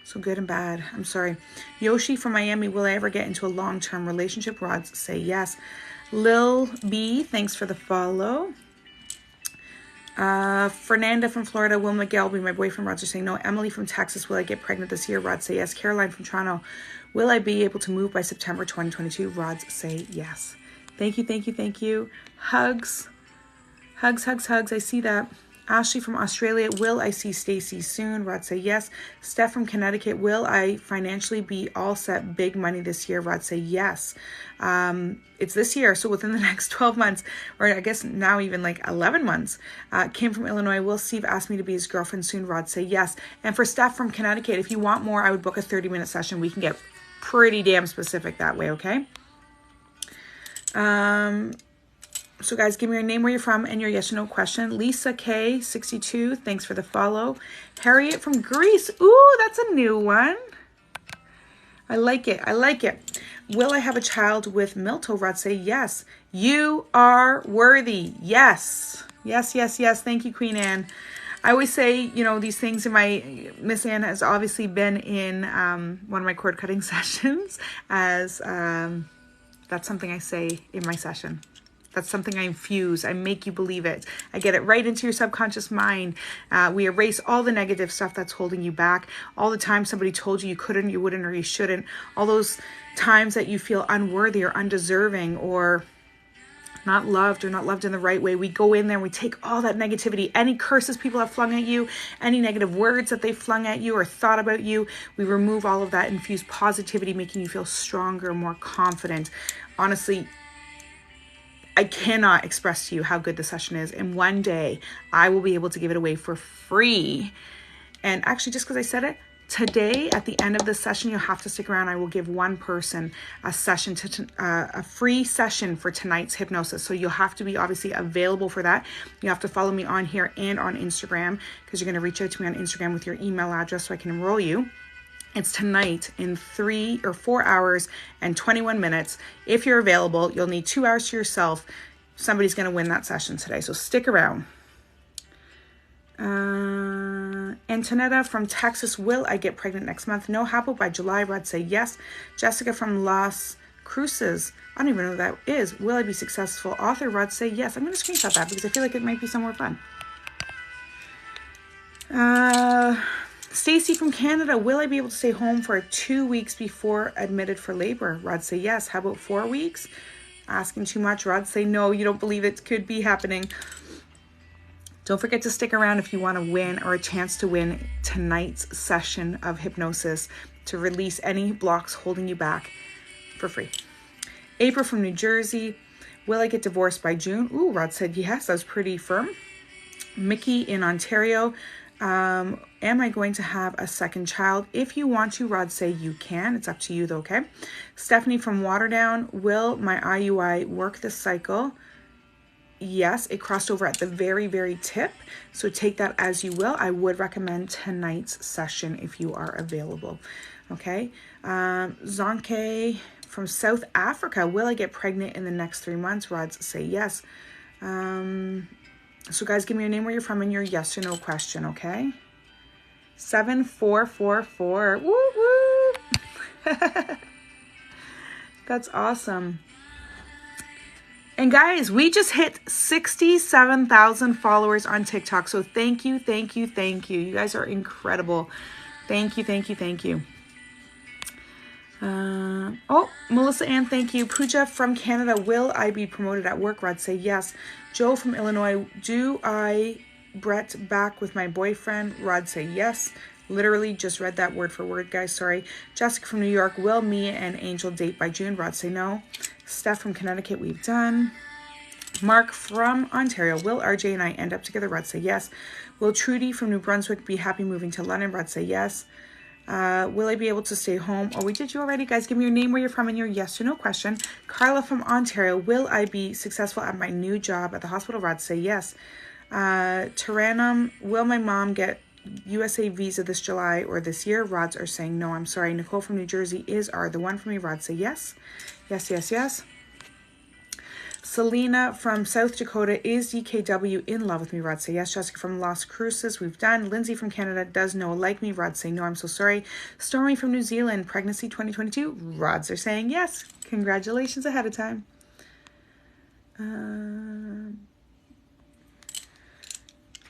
A: So good and bad. I'm sorry. Yoshi from Miami, will I ever get into a long-term relationship? Rods say yes. Lil B, thanks for the follow. Fernanda from Florida, will Miguel be my boyfriend? Rods are saying no. Emily from Texas, will I get pregnant this year? Rods say yes. Caroline from Toronto, will I be able to move by September 2022? Rods say yes. Thank you, thank you, thank you. Hugs. Hugs, hugs, hugs. I see that. Ashley from Australia, will I see Stacy soon? Rod say yes. Steph from Connecticut, will I financially be all set, big money this year? Rod say yes. It's this year, so within the next 12 months, or I guess now even like 11 months. Kim from Illinois, will Steve ask me to be his girlfriend soon? Rod say yes. And for Steph from Connecticut, if you want more, I would book a 30-minute session. We can get pretty damn specific that way, okay? So guys, give me your name, where you're from, and your yes or no question. Lisa K, 62, thanks for the follow. Harriet from Greece, ooh, that's a new one. I like it, I like it. Will I have a child with Milto? Rod say yes. You are worthy, yes. Yes, yes, yes, thank you, Queen Anne. I always say, these things in my, Miss Anne has obviously been in one of my cord cutting sessions, as that's something I say in my session. That's something I infuse. I make you believe it. I get it right into your subconscious mind. We erase all the negative stuff that's holding you back. All the time somebody told you couldn't, you wouldn't, or you shouldn't. All those times that you feel unworthy or undeserving or not loved in the right way. We go in there and we take all that negativity, any curses people have flung at you, any negative words that they flung at you or thought about you. We remove all of that, infuse positivity, making you feel stronger, more confident. Honestly, I cannot express to you how good the session is. And one day I will be able to give it away for free. And actually, just because I said it, today at the end of the session, you'll have to stick around. I will give one person a session, a free session for tonight's hypnosis. So you'll have to be obviously available for that. You have to follow me on here and on Instagram, because you're going to reach out to me on Instagram with your email address so I can enroll you. It's tonight in 3 or 4 hours and 21 minutes. If you're available, you'll need 2 hours to yourself. Somebody's going to win that session today, so stick around. Antonetta from Texas, will I get pregnant next month? No. How about by July? Rod, say yes. Jessica from Las Cruces, I don't even know what that is. Will I be successful? Author, Rod, say yes. I'm going to screenshot that because I feel like it might be somewhere fun. Stacy from Canada, will I be able to stay home for 2 weeks before admitted for labor? Rod, say yes. How about 4 weeks? Asking too much. Rod, say no. You don't believe it could be happening. Don't forget to stick around if you want to win or a chance to win tonight's session of hypnosis to release any blocks holding you back for free. April from New Jersey, will I get divorced by June? Ooh, Rod said yes. That was pretty firm. Mickey in Ontario, am I going to have a second child? If you want to, Rod, say you can. It's up to you though, okay? Stephanie from Waterdown, will my IUI work this cycle? Yes, it crossed over at the very, very tip. So take that as you will. I would recommend tonight's session if you are available. Okay. Zonke from South Africa. Will I get pregnant in the next 3 months? Rods, say yes. So guys, give me your name, where you're from, and your yes or no question, okay? 7444. Woo woo. That's awesome. And guys, we just hit 67,000 followers on TikTok. So thank you, thank you, thank you. You guys are incredible. Thank you, thank you, thank you. Oh, Melissa Ann, thank you. Pooja from Canada, will I be promoted at work? Rod, say yes. Joe from Illinois, do I Brett back with my boyfriend? Rod, say yes. Literally just read that word for word, guys. Sorry. Jessica from New York, will Mia and Angel date by June? Rod, say no. Steph from Connecticut, we've done. Mark from Ontario, will RJ and I end up together? Rod, say yes. Will Trudy from New Brunswick be happy moving to London? Rod, say yes. Will I be able to stay home? Oh, we did you already, guys. Give me your name, where you're from, and your yes or no question. Carla from Ontario, will I be successful at my new job at the hospital? Rod, say yes. Taranum, will my mom get USA visa this July or this year? Rods are saying no. I'm sorry. Nicole from New Jersey, is are the one for me? Rod, say yes. Yes, yes, yes. Selena from South Dakota, is DKW in love with me? Rod, say yes. Jessica from Las Cruces, we've done. Lindsay from Canada, does no like me? Rod, say no. I'm so sorry. Stormy from New Zealand, pregnancy 2022. Rods are saying yes. Congratulations ahead of time.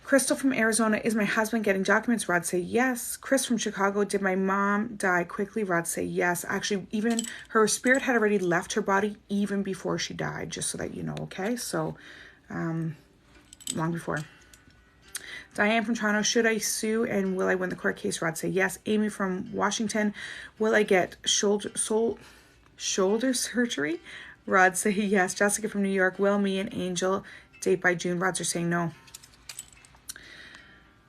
A: Crystal from Arizona, is my husband getting documents? Rod, say yes. Chris from Chicago, did my mom die quickly? Rod, say yes. Actually, even her spirit had already left her body even before she died, just so that you know, okay? So, long before. Diane from Toronto, should I sue and will I win the court case? Rod, say yes. Amy from Washington, will I get shoulder surgery? Rod, say yes. Jessica from New York, will me and Angel date by June? Rods are saying no.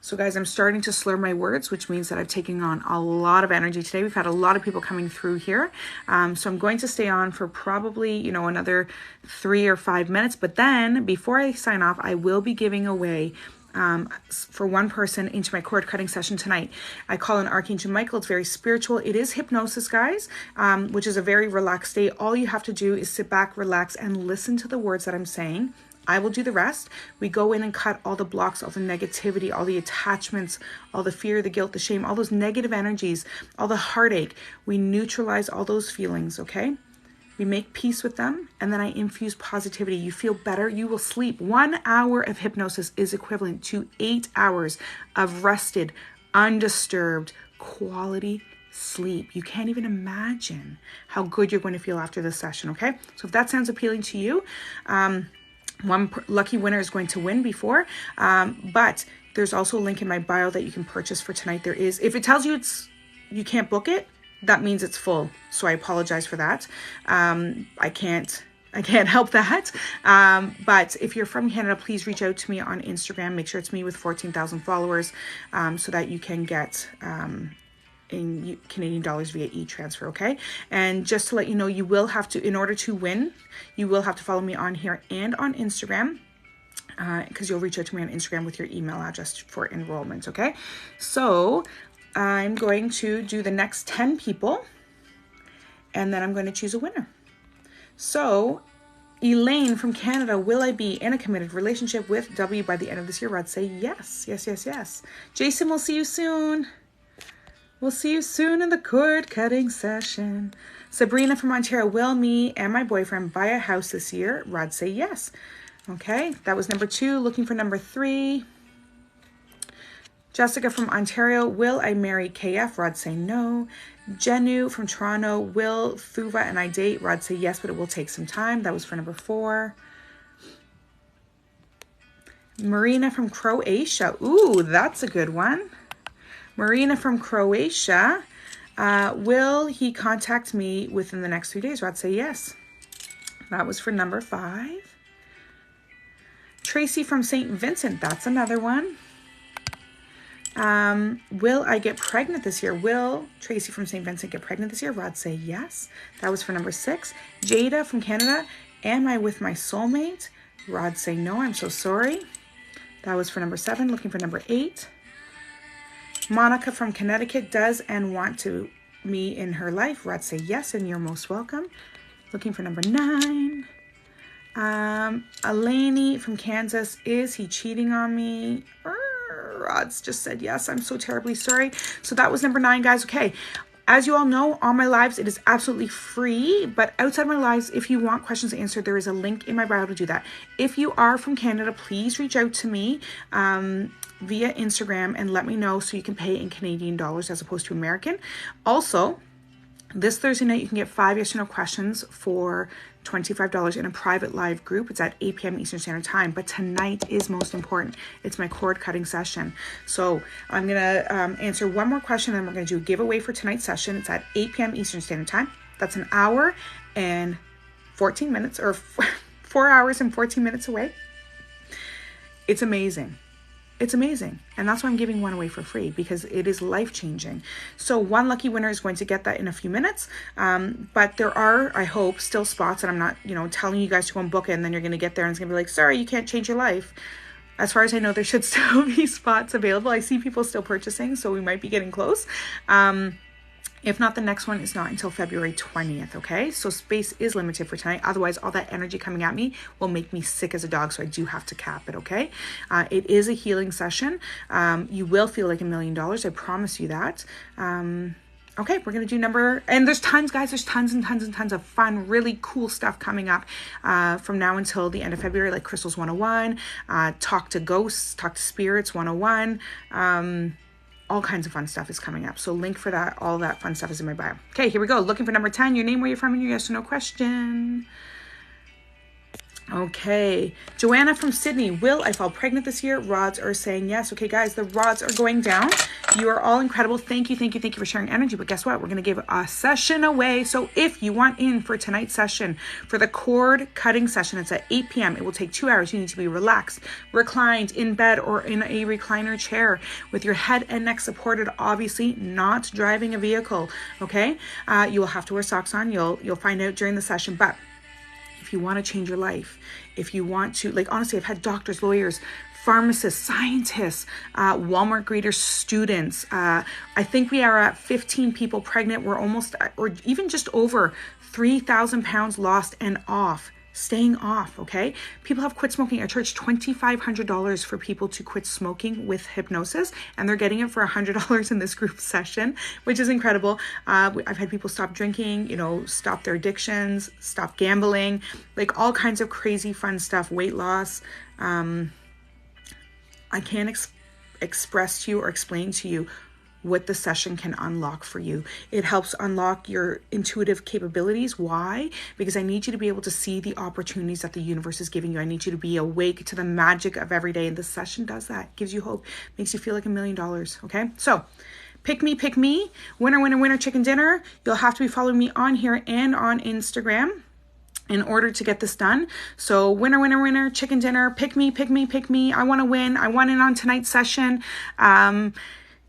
A: So guys, I'm starting to slur my words, which means that I've taken on a lot of energy today. We've had a lot of people coming through here. So I'm going to stay on for probably, another 3 or 5 minutes. But then before I sign off, I will be giving away for one person into my cord cutting session tonight. I call in Archangel Michael. It's very spiritual. It is hypnosis, guys, which is a very relaxed state. All you have to do is sit back, relax, and listen to the words that I'm saying. I will do the rest. We go in and cut all the blocks, all the negativity, all the attachments, all the fear, the guilt, the shame, all those negative energies, all the heartache. We neutralize all those feelings, okay? We make peace with them, and then I infuse positivity. You feel better. You will sleep. 1 hour of hypnosis is equivalent to 8 hours of rested, undisturbed, quality sleep. You can't even imagine how good you're going to feel after this session, okay? So if that sounds appealing to you, one lucky winner is going to win before, but there's also a link in my bio that you can purchase for tonight. There is, if it tells you you can't book it, that means it's full. So I apologize for that. I can't help that. But if you're from Canada, please reach out to me on Instagram. Make sure it's me with 14,000 followers, so that you can get, in Canadian dollars via e-transfer, okay? And just to let you know, you will have to, in order to win, you will have to follow me on here and on Instagram, because you'll reach out to me on Instagram with your email address for enrollment, okay? So I'm going to do the next 10 people, and then I'm going to choose a winner. So Elaine from Canada, will I be in a committed relationship with W by the end of this year? Rod, say yes, yes, yes, yes. Jason, we'll see you soon. We'll see you soon in the cord cutting session. Sabrina from Ontario, will me and my boyfriend buy a house this year? Rod, say yes. Okay, that was number 2. Looking for number 3. Jessica from Ontario, will I marry KF? Rod, say no. Jenu from Toronto, will Thuva and I date? Rod, say yes, but it will take some time. That was for number 4. Marina from Croatia. Ooh, that's a good one. Marina from Croatia, will he contact me within the next 3 days? Rod, say yes. That was for number 5. Tracy from St. Vincent, that's another one. Will I get pregnant this year? Will Tracy from St. Vincent get pregnant this year? Rod, say yes. That was for number 6. Jada from Canada, am I with my soulmate? Rod, say no, I'm so sorry. That was for number 7. Looking for number 8. Monica from Connecticut, does and want to me in her life? Rod, say yes, and you're most welcome. Looking for number 9. Eleni from Kansas, is he cheating on me? Rod's just said yes. I'm so terribly sorry. So that was number 9, guys. Okay. As you all know, on my lives, it is absolutely free, but outside my lives, if you want questions answered, there is a link in my bio to do that. If you are from Canada, please reach out to me via Instagram and let me know so you can pay in Canadian dollars as opposed to American. Also, this Thursday night, you can get 5 yes or no questions for $25 in a private live group. It's at 8 p.m. Eastern Standard Time. But tonight is most important. It's my cord cutting session. So I'm going to answer one more question, and we're going to do a giveaway for tonight's session. It's at 8 p.m. Eastern Standard Time. That's an hour and 14 minutes, or 4 hours and 14 minutes away. It's amazing. It's amazing. And that's why I'm giving one away for free, because it is life-changing. So one lucky winner is going to get that in a few minutes. But there are, I hope, still spots, and I'm not, telling you guys to go and book it, and then you're going to get there and it's going to be like, sorry, you can't change your life. As far as I know, there should still be spots available. I see people still purchasing, so we might be getting close. If not, the next one is not until February 20th, okay? So space is limited for tonight. Otherwise, all that energy coming at me will make me sick as a dog, so I do have to cap it, okay? It is a healing session. You will feel like $1 million. I promise you that. Okay, we're going to do and there's tons, guys. There's tons and tons and tons of fun, really cool stuff coming up from now until the end of February, like Crystals 101, Talk to Ghosts, Talk to Spirits 101, all kinds of fun stuff is coming up. So link for that, all that fun stuff is in my bio. Okay, here we go. Looking for number 10, your name, where you're from, and your yes or no question. Okay, Joanna from Sydney, will I fall pregnant this year? Rods are saying yes. Okay, guys, the rods are going down. You are all incredible. Thank you for sharing energy. But guess what? We're going to give a session away. So if you want in for tonight's session, for the cord cutting session, it's at 8 p.m. It will take 2 hours. You need to be relaxed, reclined in bed or in a recliner chair with your head and neck supported, obviously not driving a vehicle. Okay, you will have to wear socks on. You'll find out during the session. But if you want to change your life, if you want to, honestly, I've had doctors, lawyers, pharmacists, scientists, Walmart greeters, students. I think we are at 15 people pregnant. We're almost, or even just over 3,000 pounds lost and off. Staying off, okay? People have quit smoking. I charge $2,500 for people to quit smoking with hypnosis, and they're getting it for $100 in this group session, which is incredible. I've had people stop drinking, stop their addictions, stop gambling, all kinds of crazy fun stuff, weight loss. I can't express to you or explain to you what the session can unlock for you. It helps unlock your intuitive capabilities. Why? Because I need you to be able to see the opportunities that the universe is giving you. I need you to be awake to the magic of every day. And the session does that. Gives you hope. Makes you feel like $1 million. Okay? So pick me. Winner, chicken dinner. You'll have to be following me on here and on Instagram in order to get this done. So winner, chicken dinner. Pick me. I want to win. I want in on tonight's session.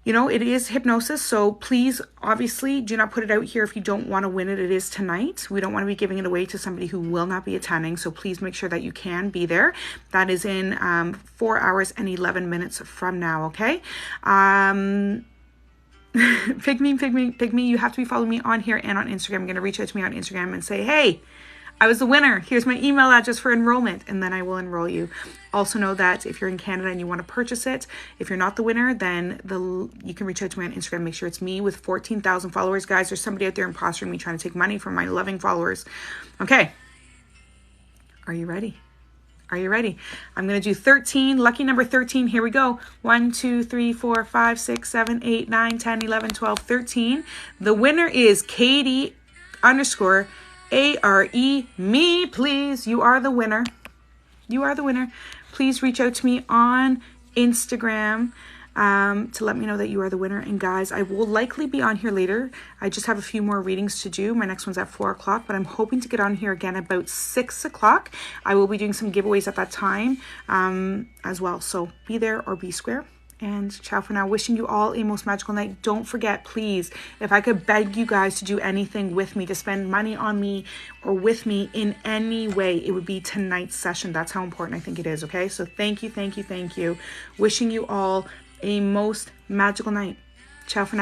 A: It is hypnosis, so please, obviously, do not put it out here if you don't want to win it. It is tonight. We don't want to be giving it away to somebody who will not be attending, so please make sure that you can be there. That is in 4 hours and 11 minutes from now, okay? Pick me. You have to be following me on here and on Instagram. I'm going to reach out to me on Instagram and say, hey, I was the winner. Here's my email address for enrollment, and then I will enroll you. Also know that if you're in Canada and you want to purchase it, if you're not the winner, then you can reach out to me on Instagram. Make sure it's me with 14,000 followers. Guys, there's somebody out there impostering me trying to take money from my loving followers. Okay. Are you ready? Are you ready? I'm going to do 13, lucky number 13. Here we go. 1, 2, 3, 4, 5, 6, 7, 8, 9, 10, 11, 12, 13. The winner is Katie _ARE, me, please. You are the winner. You are the winner. Please reach out to me on Instagram to let me know that you are the winner. And guys, I will likely be on here later. I just have a few more readings to do. My next one's at 4 o'clock, but I'm hoping to get on here again about 6 o'clock. I will be doing some giveaways at that time as well. So be there or be square. And ciao for now. Wishing you all a most magical night. Don't forget, please, if I could beg you guys to do anything with me, to spend money on me or with me in any way, it would be tonight's session. That's how important I think it is, okay? So thank you, thank you, thank you. Wishing you all a most magical night. Ciao for now.